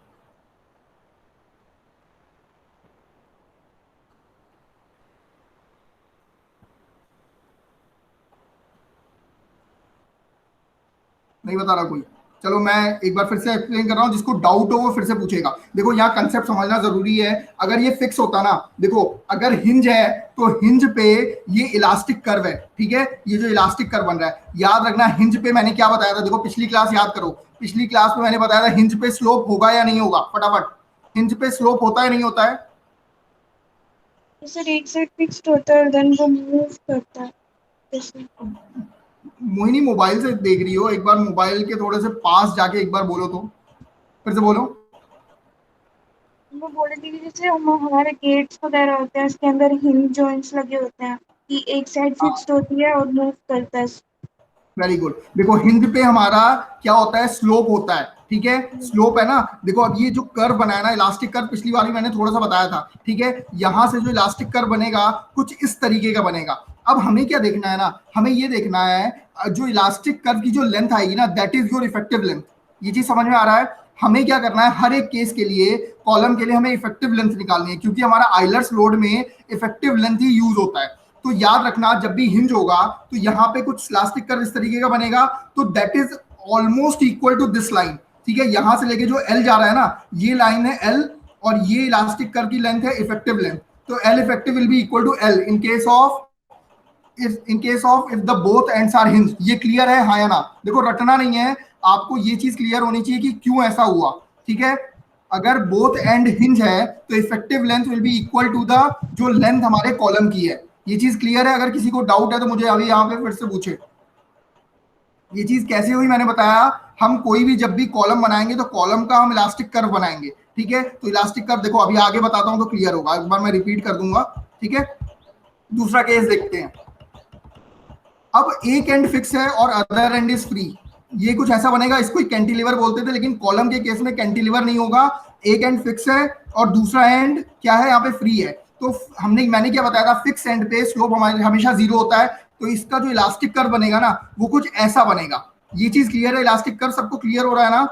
नहीं बता रहा कोई? चलो मैं एक बार फिर से एक्सप्लेन कर रहा हूं, जिसको डाउट हो वो फिर से पूछेगा। देखो यहाँ कंसेप्ट समझना जरूरी है। अगर ये फिक्स होता ना, देखो अगर हिंज है तो हिंज पे ये इलास्टिक कर्व है, ठीक है। ये जो इलास्टिक कर्व बन रहा है, याद रखना हिंज पे मैंने क्या बताया था। देखो पिछली क्लास याद करो, पिछली क्लास में मैंने बताया था हिंज पे स्लोप होगा या नहीं होगा। फटाफट, हिंज पे स्लोप होता है नहीं होता है? सर एक साइड फिक्स्ड होता है और देन वो मूव करता है जैसे। मोहिनी मोबाइल से देख रही हो, एक बार मोबाइल के थोड़े से पास जाके एक बार बोलो तो, फिर से बोलो। वो बोल रही थी कि जैसे हमारे गेट्स वगैरह होते हैं उसके अंदर हिंज जॉइंट्स लगे होते हैं कि एक साइड फिक्स्ड होती है और मूव करता है। Very good. देखो हिंज पे हमारा क्या होता है? स्लोप होता है, ठीक है, स्लोप है ना। देखो अब ये जो कर्व बनाया ना, इलास्टिक कर्व, पिछली बार भी मैंने थोड़ा सा बताया था, ठीक है, यहां से जो इलास्टिक कर्व बनेगा कुछ इस तरीके का बनेगा। अब हमें क्या देखना है ना, हमें ये देखना है जो इलास्टिक कर्व की जो लेंथ आएगी ना, that is your effective length. ये चीज समझ में आ रहा है? हमें क्या करना है, हर एक केस के लिए, कॉलम के लिए हमें इफेक्टिव लेंथ निकालनी है, क्योंकि हमारा आइलर्स लोड में इफेक्टिव लेंथ ही यूज होता है। तो याद रखना, जब भी हिंज होगा तो यहाँ पे कुछ इलास्टिक कर्व इस तरीके का बनेगा, तो that is almost equal to this line. ठीक है, यहां से लेके जो एल जा रहा है ना, ये लाइन है एल, और ये इलास्टिक कर्व की लेंथ है इफेक्टिव लेंथ। तो L effective will be equal to L in case of if the both ends are hinge. ये क्लियर है, हाँ या ना? देखो रटना नहीं है, आपको ये चीज क्लियर होनी चाहिए कि क्यों ऐसा हुआ। ठीक है, अगर बोथ एंड हिंज है तो effective length will be equal to the जो लेंथ हमारे कॉलम की है। ये चीज क्लियर है? अगर किसी को डाउट है तो मुझे अभी यहाँ पे फिर से पूछे। ये चीज कैसे हुई मैंने बताया, हम कोई भी जब भी कॉलम बनाएंगे तो कॉलम का हम इलास्टिक कर्व बनाएंगे। ठीक है, तो इलास्टिक कर्व देखो अभी आगे बताता हूं तो क्लियर होगा, एक बार मैं रिपीट कर दूंगा। ठीक है, दूसरा केस देखते हैं। अब एक एंड फिक्स है और अदर एंड इज फ्री। ये कुछ ऐसा बनेगा, इसको कैंटिलीवर बोलते थे, लेकिन कॉलम के केस में कैंटिलीवर नहीं होगा। एक एंड फिक्स है और दूसरा एंड क्या है, यहाँ पे फ्री है। तो मैंने क्या बताया था, फिक्स एंड पे स्लोप हमारे हमेशा जीरो होता है। तो इसका जो इलास्टिक कर्व बनेगा ना, वो कुछ ऐसा बनेगा। ये चीज क्लियर है? इलास्टिक कर्व सबको क्लियर हो रहा है ना?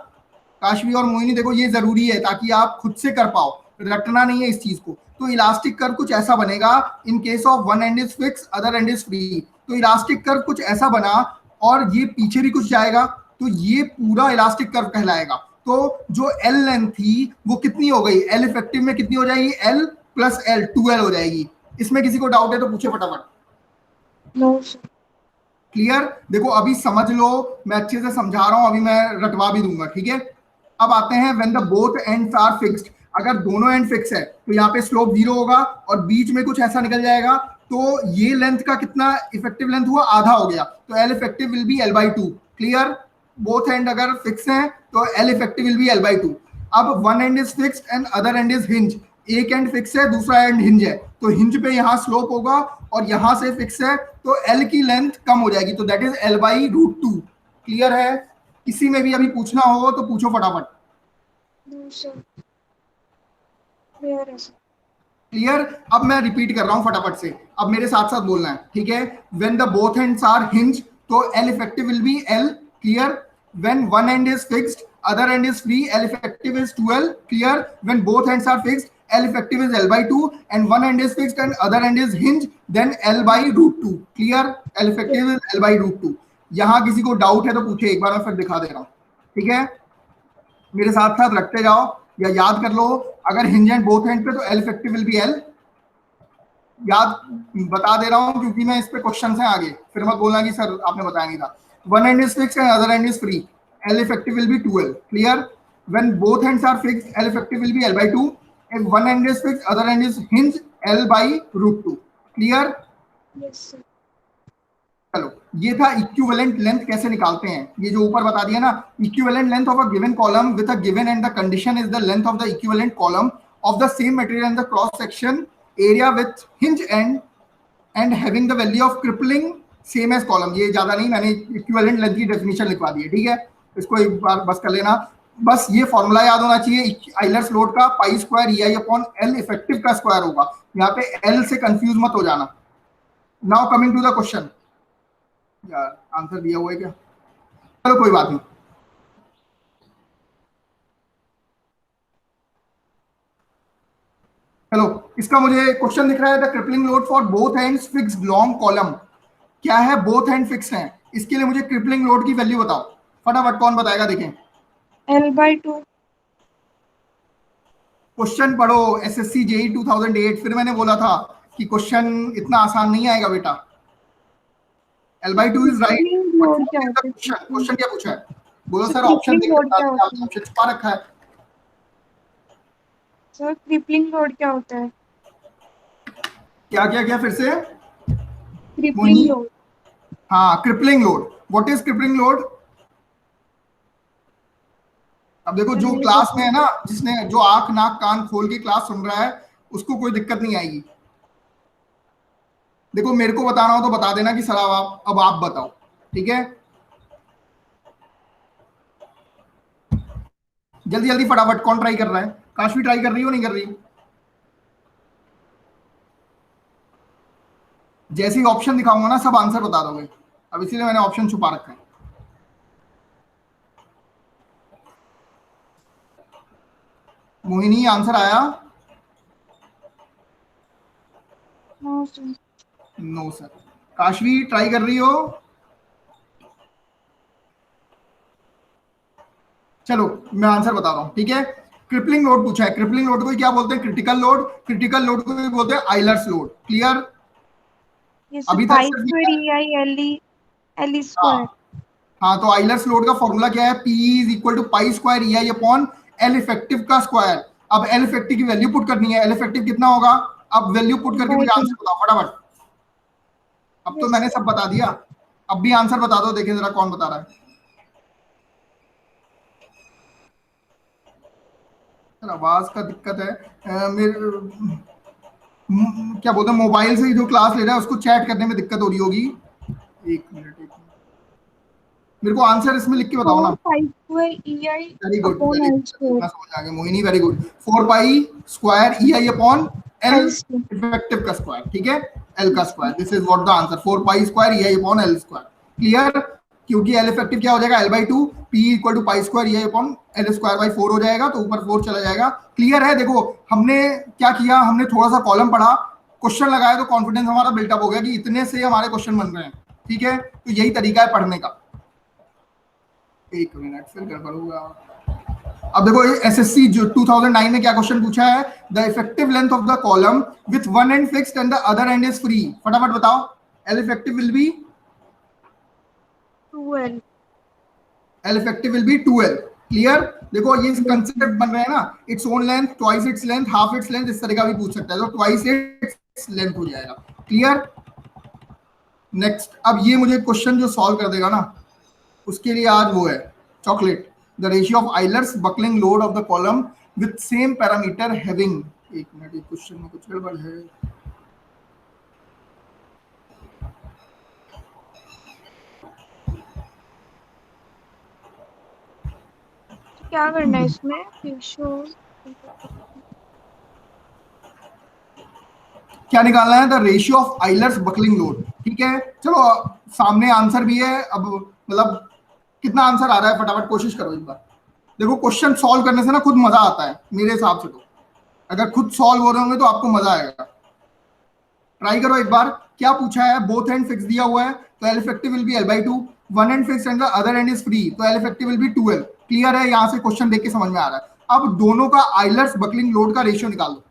काशवी और मोहिनी देखो, ये जरूरी है ताकि आप खुद से कर पाओ, रटना नहीं है इस चीज को। तो इलास्टिक कर्व कुछ ऐसा बनेगा इन case of one end is fix other end is free. तो इलास्टिक कर्व कुछ ऐसा बना, और ये पीछे भी कुछ जाएगा, तो ये पूरा इलास्टिक कर्व कहलाएगा। तो जो एल लेंथ थी वो कितनी हो गई, एल इफेक्टिव में कितनी हो जाएगी, एल प्लस एल 2L हो जाएगी। इसमें किसी को डाउट है तो पूछे फटाफट। No sir. क्लियर? देखो अभी समझ लो, मैं अच्छे से समझा रहा हूं, अभी मैं रटवा भी दूंगा। ठीक है, अब आते हैं when the both ends are fixed. अगर दोनों एंड फिक्स है तो यहाँ पे स्लोप जीरो होगा, और बीच में कुछ ऐसा निकल जाएगा, तो ये लेंथ का कितना इफेक्टिव लेंथ हुआ, आधा हो गया। तो L effective will be L/2। Clear? Both and अगर फिक्स हैं तो L effective will be L/2। अब one end is fixed and other end is hinge. एक एंड फिक्स है, दूसरा एंड हिंज है, तो हिंज पे यहाँ स्लोप होगा, और यहां से फिक्स है, तो एल की लेंथ कम हो जाएगी, तो दैट इज L/√2। क्लियर है? किसी में भी अभी पूछना हो तो पूछो फटाफट। नो सर, क्लियर है सर। क्लियर? अब मैं रिपीट कर रहा हूं फटाफट से, अब मेरे साथ साथ बोलना है। ठीक है, when the both ends are hinge, तो L effective will be L. Clear? When one end is fixed other end is free, L effective is 2L। Clear? When both ends are fixed, L effective is L/2, and one end is fixed and other end is hinge, then L/√2। Clear? L effective is L/√2। यहां किसी को डाउट है तो पूछे, एक बार मैं फिर दिखा दे रहा हूं। ठीक है, मेरे साथ साथ रखते जाओ या याद कर लो। अगर हिंज एंड बोथ एंड पे तो L effective will be L। याद बता दे रहा हूं क्योंकि मैं इस पे क्वेश्चन है आगे, फिर मत बोलना कि सर आपने बताया नहीं था। One end is fixed and other end is free, L effective will be 2L। Clear? When both ends are fixed, L effective will be L/2। If one end is fixed, other end is hinge, L/√2। Clear? Yes sir. चलो, ये था इक्विवेलेंट लेंथ कैसे निकालते हैं। ये जो ऊपर बता दिया ना, equivalent length of a given column with a given end the condition is the length of the equivalent column of the same material and the cross section area with hinge end having the value of crippling same as column. ये ज्यादा नहीं, मैंने इक्विवेलेंट लेंथ की डेफिनेशन लिखवा दी है। ठीक है, इसको एक बार बस कर लेना। बस ये फॉर्मूला याद होना चाहिए, आइलर्स लोड का π² EI/L इफेक्टिव का स्क्वायर होगा। यहाँ पे L से कंफ्यूज मत हो जाना। Now coming to the question. यार आंसर दिया हुआ है क्या? चलो कोई बात नहीं। चलो, इसका मुझे क्वेश्चन दिख रहा है, the crippling load for both ends fixed long column. क्या है, बोथ एंड फिक्स हैं, इसके लिए मुझे क्रिपलिंग लोड की वैल्यू बताओ फटाफट। कौन बताएगा? देखें, L/2। क्वेश्चन पढ़ो, SSC JEE 2008। फिर मैंने बोला था कि क्वेश्चन इतना आसान नहीं आएगा बेटा। L/2 is right. Crippling load क्या होता है? क्वेश्चन क्या पूछा है? बोलो sir sir option crippling load क्या होता है? ऑप्शन छुपा रखा है। सर क्रिपलिंग लोड क्या होता है? क्या क्या क्या फिर से? Crippling load. हाँ, crippling load. What is crippling load? अब देखो, जो क्लास में है ना, जिसने जो आंख नाक कान खोल के क्लास सुन रहा है, उसको कोई दिक्कत नहीं आएगी। देखो, मेरे को बताना हो तो बता देना कि सर अब आप बताओ। ठीक है, जल्दी जल्दी फटाफट, कौन ट्राई कर रहा है? काशवी ट्राई कर रही हो, नहीं कर रही? जैसे ही ऑप्शन दिखाऊंगा ना सब आंसर बता दोगे, अब इसीलिए मैंने ऑप्शन छुपा रखा है। मोहिनी आंसर आया? No sir. No sir. Kashvi try कर रही हो? चलो मैं आंसर बता रहा हूं, ठीक है। क्रिपलिंग लोड पूछा है। क्रिपलिंग लोड को क्या बोलते हैं? Critical load. क्रिटिकल लोड को भी बोलते हैं आइलर्स लोड। क्लियर? ये सर अभी तक पाई सिर्फ square E I L E हाँ स्क्वायर। हाँ, तो आइलर्स लोड का फॉर्मूला क्या है? P is equal to pi square E I upon L effective का स्क्वायर। अब एल इफेक्टिव की वैल्यू पुट करनी है। एल इफेक्टिव कितना होगा? अब वैल्यू पुट करके मुझे आंसर बताओ फटाफट। अब तो मैंने सब बता दिया, अब भी आंसर बता दो, देखें जरा कौन बता रहा है। सर आवाज का दिक्कत है। मेरे क्या बोलते हैं, मोबाइल से जो क्लास ले रहा है उसको चैट करने में दिक्कत हो रही होगी। एक मिनट, मेरे को आंसर इसमें लिख के बताओ ना। 4 pi square E I very good, upon very L good, square. मैं समझ आ गया Mohini, very good. 4 pi square E I upon L L square. Effective का स्क्वायर, ठीक है, एल का square. This is what the answer, 4 pi square E I upon L square. Clear? क्योंकि एल इफेक्टिव क्या हो जाएगा? L by two, P equal to pi square E I upon L square by 4 हो जाएगा, तो ऊपर 4 चला जाएगा। क्लियर है? देखो हमने क्या किया, हमने थोड़ा सा कॉलम पढ़ा, क्वेश्चन लगाया, तो कॉन्फिडेंस हमारा बिल्टअप हो गया कि इतने से हमारे क्वेश्चन बन रहे हैं। ठीक है, तो यही तरीका है पढ़ने का। एक मिनट, फिर गड़बड़ हुआ। अब देखो एसएससी जो 2009 में क्या क्वेश्चन पूछा है? The effective length of the column with one and fixed and the other end is free. फटाफट बताओ। L effective will be 2L। L effective will be 2L। Clear? देखो ये कंसेप्ट बन रहे हैं ना, its own length, twice its length, half its length, इस तरह का भी पूछ सकता है, तो ट्वाइस इट्स लेंथ हो जाएगा। क्लियर? नेक्स्ट, अब ये मुझे क्वेश्चन जो सॉल्व कर देगा ना, उसके लिए आज वो है chocolate. The ratio of Euler's buckling load of the column with same parameter having. एक मिनट, ये क्वेश्चन में कुछ गड़बड़ है। क्या करना है इसमें? रेशियो क्या निकालना है? The ratio of Euler's buckling load. ठीक है, चलो सामने आंसर भी है। अब मतलब कितना आंसर आ रहा है, फटाफट कोशिश करो एक बार। देखो क्वेश्चन सॉल्व करने से ना खुद मजा आता है मेरे हिसाब से, तो अगर खुद सॉल्व हो रहे होंगे तो आपको मजा आएगा। ट्राई करो एक बार। क्या पूछा है? बोथ एंड फिक्स दिया हुआ है, तो L effective will be L by two. One end fix end the other end is free, तो L effective will be 2L। Clear है? यहां से क्वेश्चन देख के समझ में आ रहा है। अब दोनों का आइलर्स बकलिंग लोड का रेशियो निकाल दो।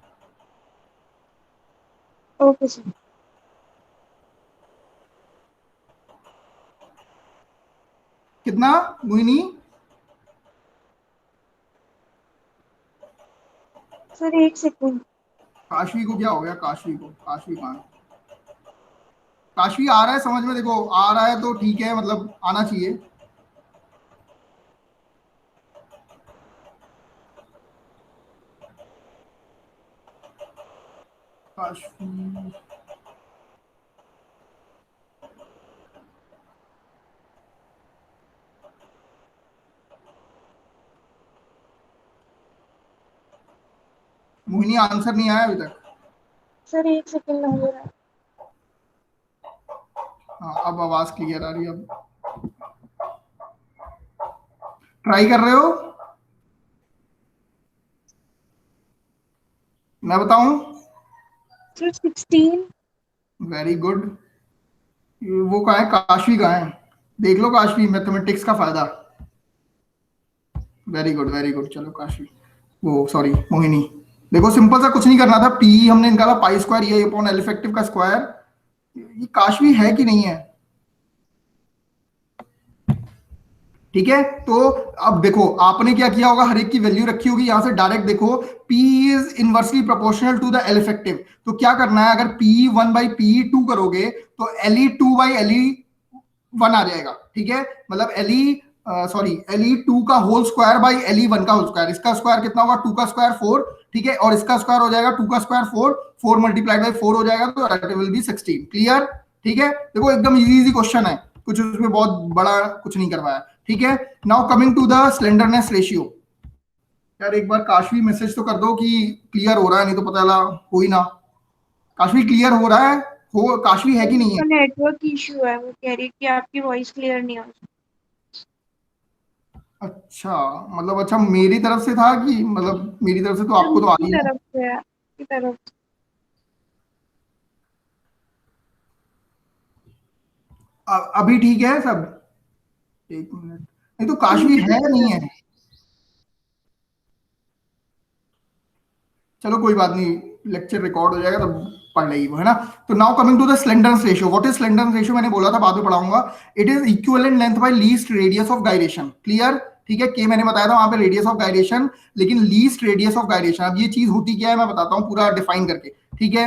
Okay sir. कितना मोहिनी? सर एक सेकंड। काशवी को क्या हो गया? काशवी को, काशवी कहाँ है? काशवी आ रहा है समझ में? देखो आ रहा है तो ठीक है, मतलब आना चाहिए। काशवी, मोहिनी आंसर नहीं आया अभी तक। सर एक सेकंड लग रहा है। हाँ अब आवाज क्लियर आ रही है। अब ट्राई कर रहे हो? मैं बताऊं? सर 16। Very good. वो कहाँ है? काशवी कहाँ है? देख लो काशवी, मैथमेटिक्स का फायदा। Very good, very good. चलो काशवी, वो सॉरी मोहिनी। देखो सिंपल सा कुछ नहीं करना था, पी हमने निकाला पाई स्क्वायर ये अपॉन एल इफेक्टिव का स्क्वायर। ये काशवी है कि नहीं है? ठीक है, तो अब देखो आपने क्या किया होगा, हर एक की वैल्यू रखी होगी, यहां से डायरेक्ट देखो P is inversely proportional to the L effective. तो क्या करना है, अगर P 1 बाई P 2 करोगे तो LE 2 बाई LE 1 आ जाएगा। ठीक है, मतलब LE 2 का होल स्क्वायर बाई LE 1 का होल स्क्वायर। इसका स्क्वायर कितना होगा? 2 का स्क्वायर 4। ठीक है, और इसका स्क्वायर हो जाएगा 2 का स्क्वायर 4, 4 मल्टीप्लाइड बाई 4 हो जाएगा, तो इट विल बी 16। क्लियर? ठीक है, देखो एकदम इजी इजी क्वेश्चन है, कुछ उसमें बहुत बड़ा कुछ नहीं करवाया। ठीक है, now coming to the slenderness ratio. यार एक बार काशवी मैसेज तो कर दो कि क्लियर हो रहा है, नहीं तो पता चला हो ही ना। काशवी क्लियर हो रहा है? हो, काशवी है कि नहीं है? तो नेटवर्क इशू है, वो कह रही है कि आपकी वॉइस क्लियर नहीं आ रही। अच्छा, मतलब अच्छा मेरी तरफ से था कि मतलब मेरी तरफ से तो आपको तो आ उनकी रही है। तरफ से है, आपकी तरफ से। अभी ठीक है सब? एक मिनट, नहीं तो काशवी उनकी है या नहीं तरफ। है? चलो कोई बात नहीं, लेक्चर रिकॉर्ड हो जाएगा तब पढ़ लेगी वो, है ना। तो now coming to the slenderness ratio, what is slenderness ratio मैंने बोला था, बाद में पढ़ाऊंगा। It is equivalent length by least radius of gyration, clear? ठीक है, के मैंने बताया था वहां पे रेडियस ऑफ गायरेशन, लेकिन लीस्ट रेडियस ऑफ गायरेशन, अब ये चीज होती क्या है मैं बताता हूँ पूरा डिफाइन करके, ठीक है।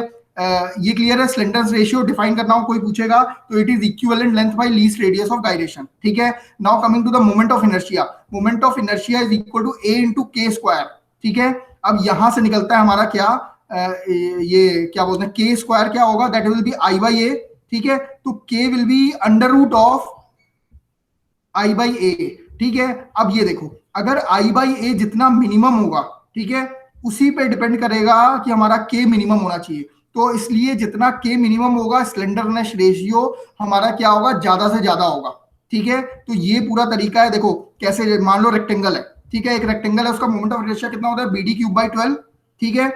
ये क्लियर है? स्लेंडरनेस रेशियो डिफाइन करना हो कोई पूछेगा तो it is equivalent length by least radius of gyration, ठीक है। Now coming to the moment of inertia, moment of inertia is equal to A into K square, ठीक है। अब यहां से निकलता है हमारा क्या, ये क्या बोलते हैं, के स्क्वायर क्या होगा, that will be I by A, ठीक है। तो K will be under root of I by A, ठीक है। अब ये देखो, अगर आई बाई ए जितना मिनिमम होगा, ठीक है, उसी पे डिपेंड करेगा कि हमारा के मिनिमम होना चाहिए। तो इसलिए जितना के मिनिमम होगा स्लेंडरनेस रेशियो हमारा क्या होगा, ज्यादा से ज्यादा होगा, ठीक है। तो ये पूरा तरीका है, देखो कैसे, मान लो रेक्टेंगल है, ठीक है, एक रेक्टेंगल है, उसका मोमेंट ऑफ इनर्शिया कितना होता है, बी डी क्यूब बाई 12, ठीक है।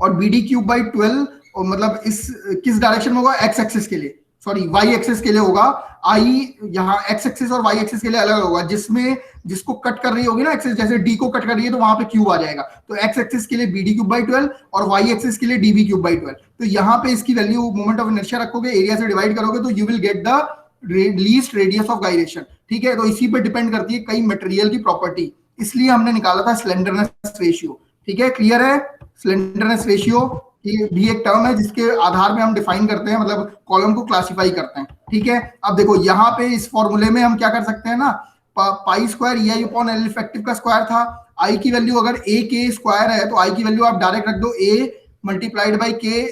और बी डी क्यूब बाई 12, और मतलब इस किस डायरेक्शन में होगा, एक्स एक्सिस के लिए, सॉरी वाई एक्सिस के लिए होगा। आई यहाँ एक्स एक्सिस और वाई एक्सिस के लिए अलग होगा, जिसमें जिसको कट कर रही होगी ना एक्सिस, जैसे डी को कट कर रही है तो वहां पे क्यूब आ जाएगा, तो एक्स एक्सिस के लिए बी डी क्यूब बाई 12 और वाई एक्सिस के लिए डी बी क्यूब बाई 12। तो यहाँ पे इसकी वैल्यू मोमेंट ऑफ इनर्शिया रखोगे, एरिया से डिवाइड करोगे तो you will get the least radius of gyration, ठीक है। तो इसी पे डिपेंड करती है कई मटेरियल की प्रॉपर्टी, इसलिए हमने निकाला था स्लेंडरनेस रेशियो, ठीक है, क्लियर है। स्लेंडरनेस रेशियो ये भी एक टर्म है जिसके आधार पे हम डिफाइन करते हैं, मतलब कॉलम को क्लासिफाई करते हैं, ठीक है। अब देखो यहाँ पे इस फॉर्मूले में हम क्या कर सकते हैं ना, पाई square E I upon L effective का स्क्वायर था, आई की वैल्यू अगर ए के स्क्वायर है तो आई की वैल्यू आप डायरेक्ट रख दो ए मल्टीप्लाइड बाई के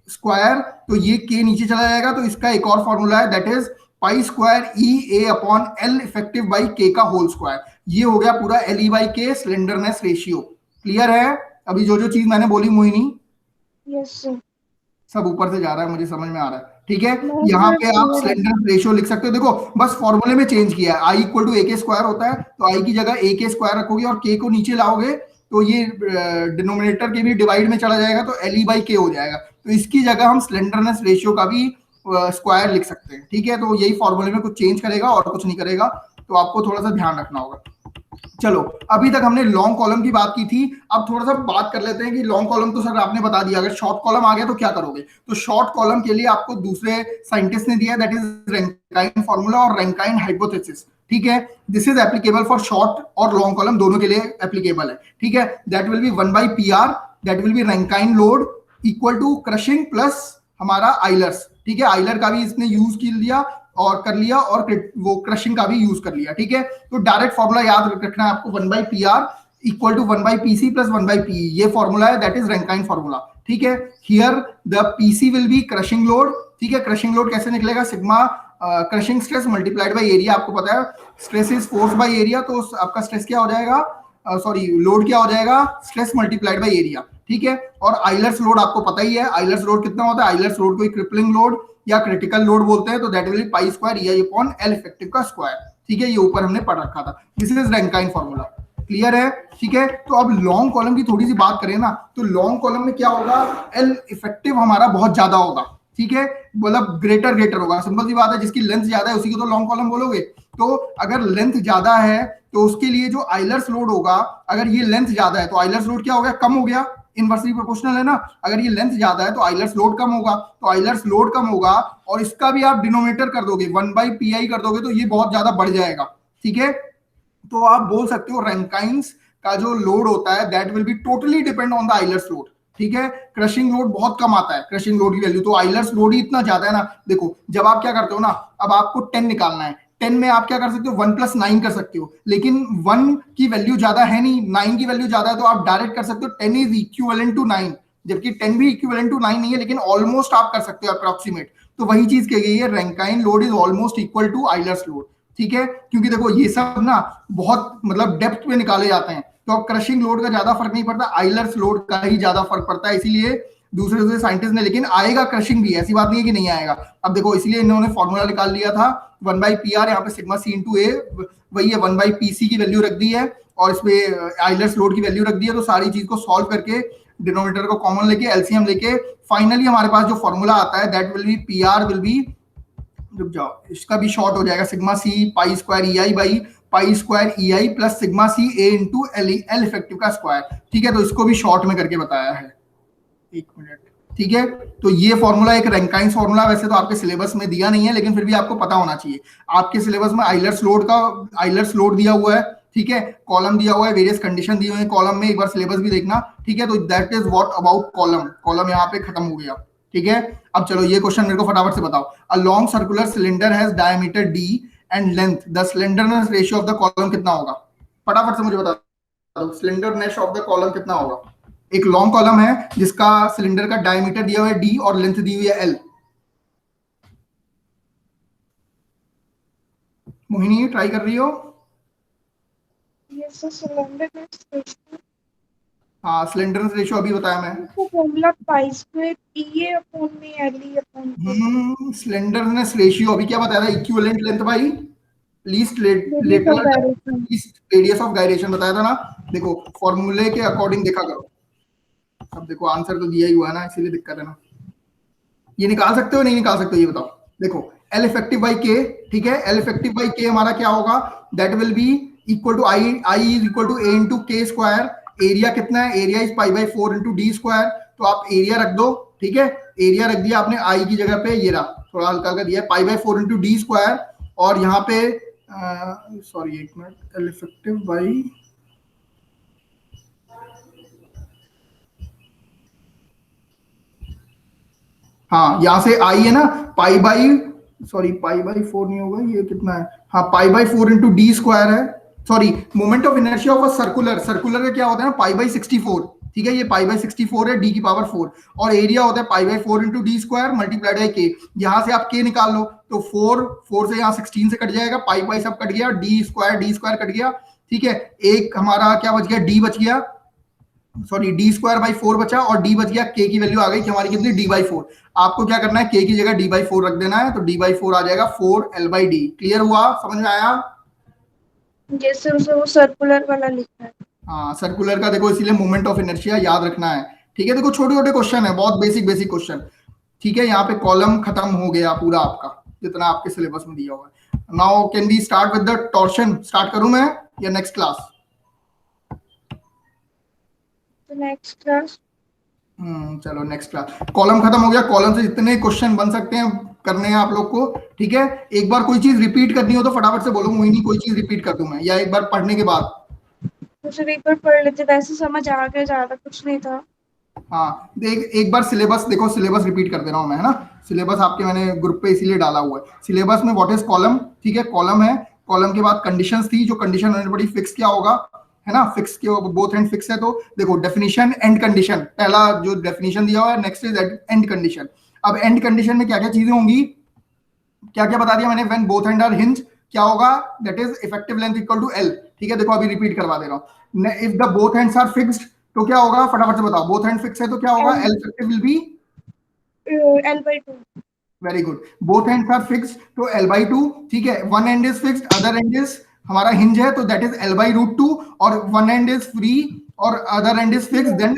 स्क्वायर, तो ये के नीचे चला जाएगा, तो इसका एक और फॉर्मूला है that is pi square E A upon L effective by के का होल स्क्वायर। ये हो गया पूरा एल ई बाई के स्लेंडरनेस रेशियो, क्लियर है। अभी जो जो चीज मैंने बोली मोहिनी, यस सर। सब ऊपर से जा रहा है, मुझे समझ में आ रहा है, ठीक है। नहीं यहाँ सर, पे आप क्लियर है। स्लेंडरनेस रेशियो लिख सकते हो, देखो बस फॉर्मूले में चेंज किया है, आई इक्वल टू ए के स्क्वायर होता है, तो आई की जगह ए के स्क्वायर रखोगे और के को नीचे लाओगे तो ये डिनोमिनेटर के भी डिवाइड में चला जाएगा, तो एल ई बाई के हो जाएगा, तो इसकी जगह हम स्लेंडरनेस रेशियो का भी स्क्वायर लिख सकते हैं, ठीक है। तो यही फॉर्मूले में कुछ चेंज करेगा और कुछ नहीं करेगा, तो आपको थोड़ा सा ध्यान रखना होगा। चलो, अभी तक हमने लॉन्ग कॉलम की बात की थी, अब थोड़ा सा बात कर लेते हैं कि लॉन्ग कॉलम तो सर आपने बता दिया, अगर शॉर्ट कॉलम आ गया तो क्या करोगे। तो शॉर्ट कॉलम के लिए आपको दूसरे साइंटिस्ट ने दिया, दैट इज रैंकाइन फॉर्मूला और रैंकाइन हाइपोथेसिस, ठीक है। This is applicable for short और लॉन्ग कॉलम दोनों के लिए एप्लीकेबल है, ठीक है। That will be 1 by P R, that will be Rankine load equal to crushing plus हमारा आइलर्स, ठीक है। आइलर का भी इसने यूज कर लिया और कर लिया, और वो क्रशिंग का भी यूज कर लिया, ठीक है। तो डायरेक्ट फॉर्मूला याद रखना है आपको, 1 by P R equal to 1 by PC plus 1 by P, ये फॉर्मूला है, दैट इज रैंकाइन फॉर्मूला, ठीक है। Here the PC will be crushing load, ठीक है। क्रशिंग लोड कैसे निकलेगा, sigma crushing stress multiplied by area, आपको पता है stress is force by area, तो आपका स्ट्रेस क्या हो जाएगा, सॉरी लोड क्या हो जाएगा, स्ट्रेस मल्टीप्लाइड बाई एरिया, ठीक है। और आइलर्स लोड आपको पता ही है, आइलर्स लोड कितना होता है, आइलर्स लोड को क्रिपलिंग लोड या क्रिटिकल लोड बोलते हैं, तो that will B pi square E I upon L effective का स्क्वायर, ठीक है। ये ऊपर हमने पढ़ रखा था, this is Rankine formula, clear है, ठीक है। तो अब लॉन्ग कॉलम की थोड़ी सी बात करें ना, तो लॉन्ग कॉलम में क्या होगा, एल इफेक्टिव हमारा बहुत ज्यादा होगा, ठीक है, मतलब ग्रेटर ग्रेटर होगा, सिंपल सी बात है, जिसकी लेंथ ज्यादा है उसी को तो लॉन्ग कॉलम बोलोगे। तो अगर लेंथ ज्यादा है तो उसके लिए जो आइलर्स लोड होगा, अगर ये लेंथ ज्यादा है तो आइलर्स लोड क्या हो गया, कम हो गया, इनवर्सली प्रोपोर्शनल है ना। अगर ये लेंथ ज्यादा है तो आइलर्स लोड कम होगा, तो आइलर्स लोड कम होगा, और इसका भी आप डिनोमिनेटर कर दोगे 1 बाई पी आई कर दोगे, तो ये बहुत ज्यादा बढ़ जाएगा, ठीक है। तो आप बोल सकते हो रैंकाइंस का जो लोड होता है that will be totally depend on the Euler's load, ठीक है। क्रशिंग लोड बहुत कम आता है, क्रशिंग लोड की वैल्यू, तो आइलर्स लोड ही इतना ज्यादा है ना। देखो जब आप क्या करते हो ना, अब आपको 10 निकालना है, 10 में आप क्या कर सकते हो, 1 प्लस 9 कर सकते हो, लेकिन 1 की वैल्यू ज्यादा है नहीं, 9 की वैल्यू ज्यादा है, तो आप डायरेक्ट कर सकते हो 10 इज इक्विवेलेंट टू 9, जबकि 10 भी इक्विवेलेंट टू 9 नहीं है, लेकिन ऑलमोस्ट आप कर सकते हो अप्रोक्सीमेट। तो वही चीज कही गई है, Rankine load is almost equal to Euler's load, ठीक है, क्योंकि देखो ये सब ना बहुत मतलब डेप्थ पे निकाले जाते हैं, तो अब क्रशिंग लोड का ज्यादा फर्क नहीं पड़ता, आइलर्स लोड का ही ज्यादा फर्क पड़ता है, इसीलिए दूसरे दूसरे साइंटिस्ट ने, लेकिन आएगा क्रशिंग भी, ऐसी बात नहीं है कि नहीं आएगा। अब देखो इसलिए इन्होंने फॉर्मूला निकाल लिया था 1/PR, यहाँ पे सिग्मा सी इंटू ए वही है, 1/PC की वैल्यू रख दी है, और इसमें आइलर्स लोड की वैल्यू रख दी है, तो सारी चीज को सॉल्व करके डिनोमिनेटर को कॉमन लेके एलसीएम लेके फाइनली हमारे पास जो फॉर्मूला आता है that will be PR will be, रुक जाओ इसका भी शॉर्ट हो जाएगा, sigma C pi square EI by pi square EI plus sigma C A into L effective का स्क्वायर। ठीक है, तो इसको भी शॉर्ट में करके बताया है, एक मिनट। ठीक है, तो ये फॉर्मूला एक रैंकाइंस फॉर्मूला, वैसे तो आपके सिलेबस में दिया नहीं है, लेकिन फिर भी आपको पता होना चाहिए। आपके सिलेबस में आइलर्स लोड दिया हुआ है, ठीक है, कॉलम दिया हुआ है, वेरियस कंडीशन दी हुई है कॉलम में, एक बार सिलेबस भी देखना। ठीक है, तो that is what about column यहाँ पे खत्म हो गया। ठीक है, अब चलो ये क्वेश्चन मेरे को फटाफट से बताओ। A long circular cylinder has diameter D and length, the slenderness ratio of the column कितना होगा? फटाफट से मुझे बता दो, स्लेंडरनेस ऑफ द कॉलम कितना होगा? एक लॉन्ग कॉलम है जिसका सिलेंडर का डायमीटर दिया हुआ है D और लेंथ दी हुई है L। मोहिनी ट्राई कर रही हो? यस सर, स्लेंडरनेस रेशियो, हाँ, स्लेंडरनेस रेशियो अभी बताया मैं। तो formula pi square EA upon में LE अपॉन के, स्लेंडरनेस रेशियो अभी क्या बताया था? Equivalent length by least radius of lateral gyration. Least radius of gyration बताया था ना। देखो फॉर्मूले के अकॉर्डिंग देखा करो। अब देखो आंसर तो दिया ही हुआ है ना, इसीलिए दिक्कत है ना। ये निकाल सकते हो नहीं निकाल सकते हो, ये बताओ। देखो L इफेक्टिव बाई K, ठीक है, L इफेक्टिव बाई K हमारा क्या होगा? That will be equal to I is equal to A into K square. Area कितना है? Area is pi by 4 into D square. तो आप एरिया रख दो, ठीक है, एरिया रख दिया आपने I की जगह पे, ये रहा थोड़ा हल्का हल्का दिया, पाई बाई 4 इंटू D स्क्वायर। और यहाँ पे सॉरी एक मिनट, L इफेक्टिव बाई, हाँ यहाँ से आई है ना, pi by, sorry pi by 4 नहीं होगा, ये कितना है, हाँ pi by 4 into D square है। Sorry, moment of inertia of a circular, circular का क्या होता है ना, पाई बाई 64। ठीक है, ये पाई बाई 64 है, D की पावर 4, और एरिया होता है पाई by 4 into D square multiplied by K। यहाँ से आप K निकाल लो, तो 4 से यहाँ 16 से कट जाएगा, पाई बाई सब कट गया, D स्क्वायर कट गया। ठीक है, एक हमारा क्या बच गया? D बच गया, सॉरी D स्क्वायर बाई 4 बचा, और D बच गया, K की वैल्यू आ गई कि हमारी कितनी? D by 4। आपको क्या करना है? K की जगह D बाई 4 रख देना है, तो D बाई 4 आ जाएगा 4 L बाई D। क्लियर हुआ? समझ में आया? जैसे उसे वो सर्कुलर वाला लिखा है। हाँ, सर्कुलर का देखो, इसीलिए मोमेंट ऑफ इनर्शिया याद रखना है। ठीक है, देखो छोटे छोटे क्वेश्चन है, बहुत बेसिक बेसिक क्वेश्चन। ठीक है, यहाँ पे कॉलम खत्म हो गया पूरा आपका, जितना आपके सिलेबस में दिया हुआ है। Now can we start with the torsion? Start करूं मैं या नेक्स्ट क्लास? तो नेक्स्ट क्लास। चलो नेक्स्ट क्लास। कॉलम खत्म हो गया, कॉलम से जितने क्वेश्चन बन सकते हैं करने हैं आप लोग को। ठीक है, एक बार कोई चीज रिपीट करनी हो तो फटाफट से बोलो, मोहिनी कोई चीज रिपीट कर दूं मैं, या एक बार पढ़ने के बाद? तो सिर्फ एक बार पढ़ लेते, वैसे समझ आ गया, ज्यादा कुछ नहीं था। हाँ देख, एक बार सिलेबस देखो, सिलेबस रिपीट कर दे रहा हूँ मैं, है ना। सिलेबस आपके मैंने ग्रुप पे इसीलिए डाला हुआ है। सिलेबस में व्हाट इज कॉलम? ठीक है, कॉलम है, कॉलम के बाद कंडीशंस थी, जो कंडीशन होने पड़ी, फिक्स क्या होगा, है ना, फिक्स के बोथ एंड फिक्स है। तो देखो डेफिनेशन एंड कंडीशन, पहला जो डेफिनेशन दिया हुआ है, नेक्स्ट इज एंड कंडीशन। अब एंड कंडीशन में क्या क्या चीजें होंगी, क्या क्या बता दिया मैंने? When both end are hinge, क्या होगा? That is effective length equal to L। ठीक है, देखो अभी रिपीट करवा दे रहा हूँ। If the both ends are fixed, तो क्या होगा? फटाफट से बताओ, बोथ एंड फिक्स है तो क्या होगा? L effective will be L/2। Very good, both ends are fixed तो L/2। ठीक है, one end is fixed, other end is हमारा हिंज है, तो दैट इज L/√2, और वन एंड इज फ्री और other end is fixed, then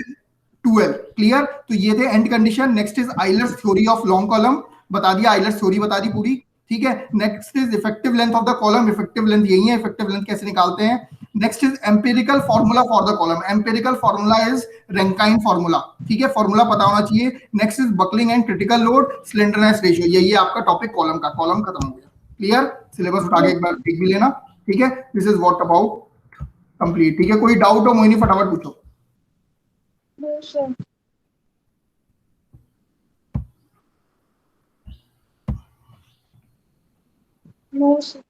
2L। Clear? तो ये थे end condition. Next is Euler's theory of long column, बता दिया, आइलर्स थ्योरी बता दी पूरी। ठीक है, next is effective length of the column, effective length यही है, इफेक्टिव लेंथ कैसे निकालते हैं। Next is empirical formula for the column, empirical formula is Rankine formula. ठीक है, फॉर्मूला पता होना चाहिए। Next is buckling and critical load, slenderness ratio, यही है आपका टॉपिक कॉलम का। कॉलम खत्म हो गया। क्लियर? सिलेबस उठा के एक बार देख भी लेना। ठीक है, this is what about complete. ठीक है, कोई डाउट हो मोहिनी फटाफट पूछो। No sir. No sir.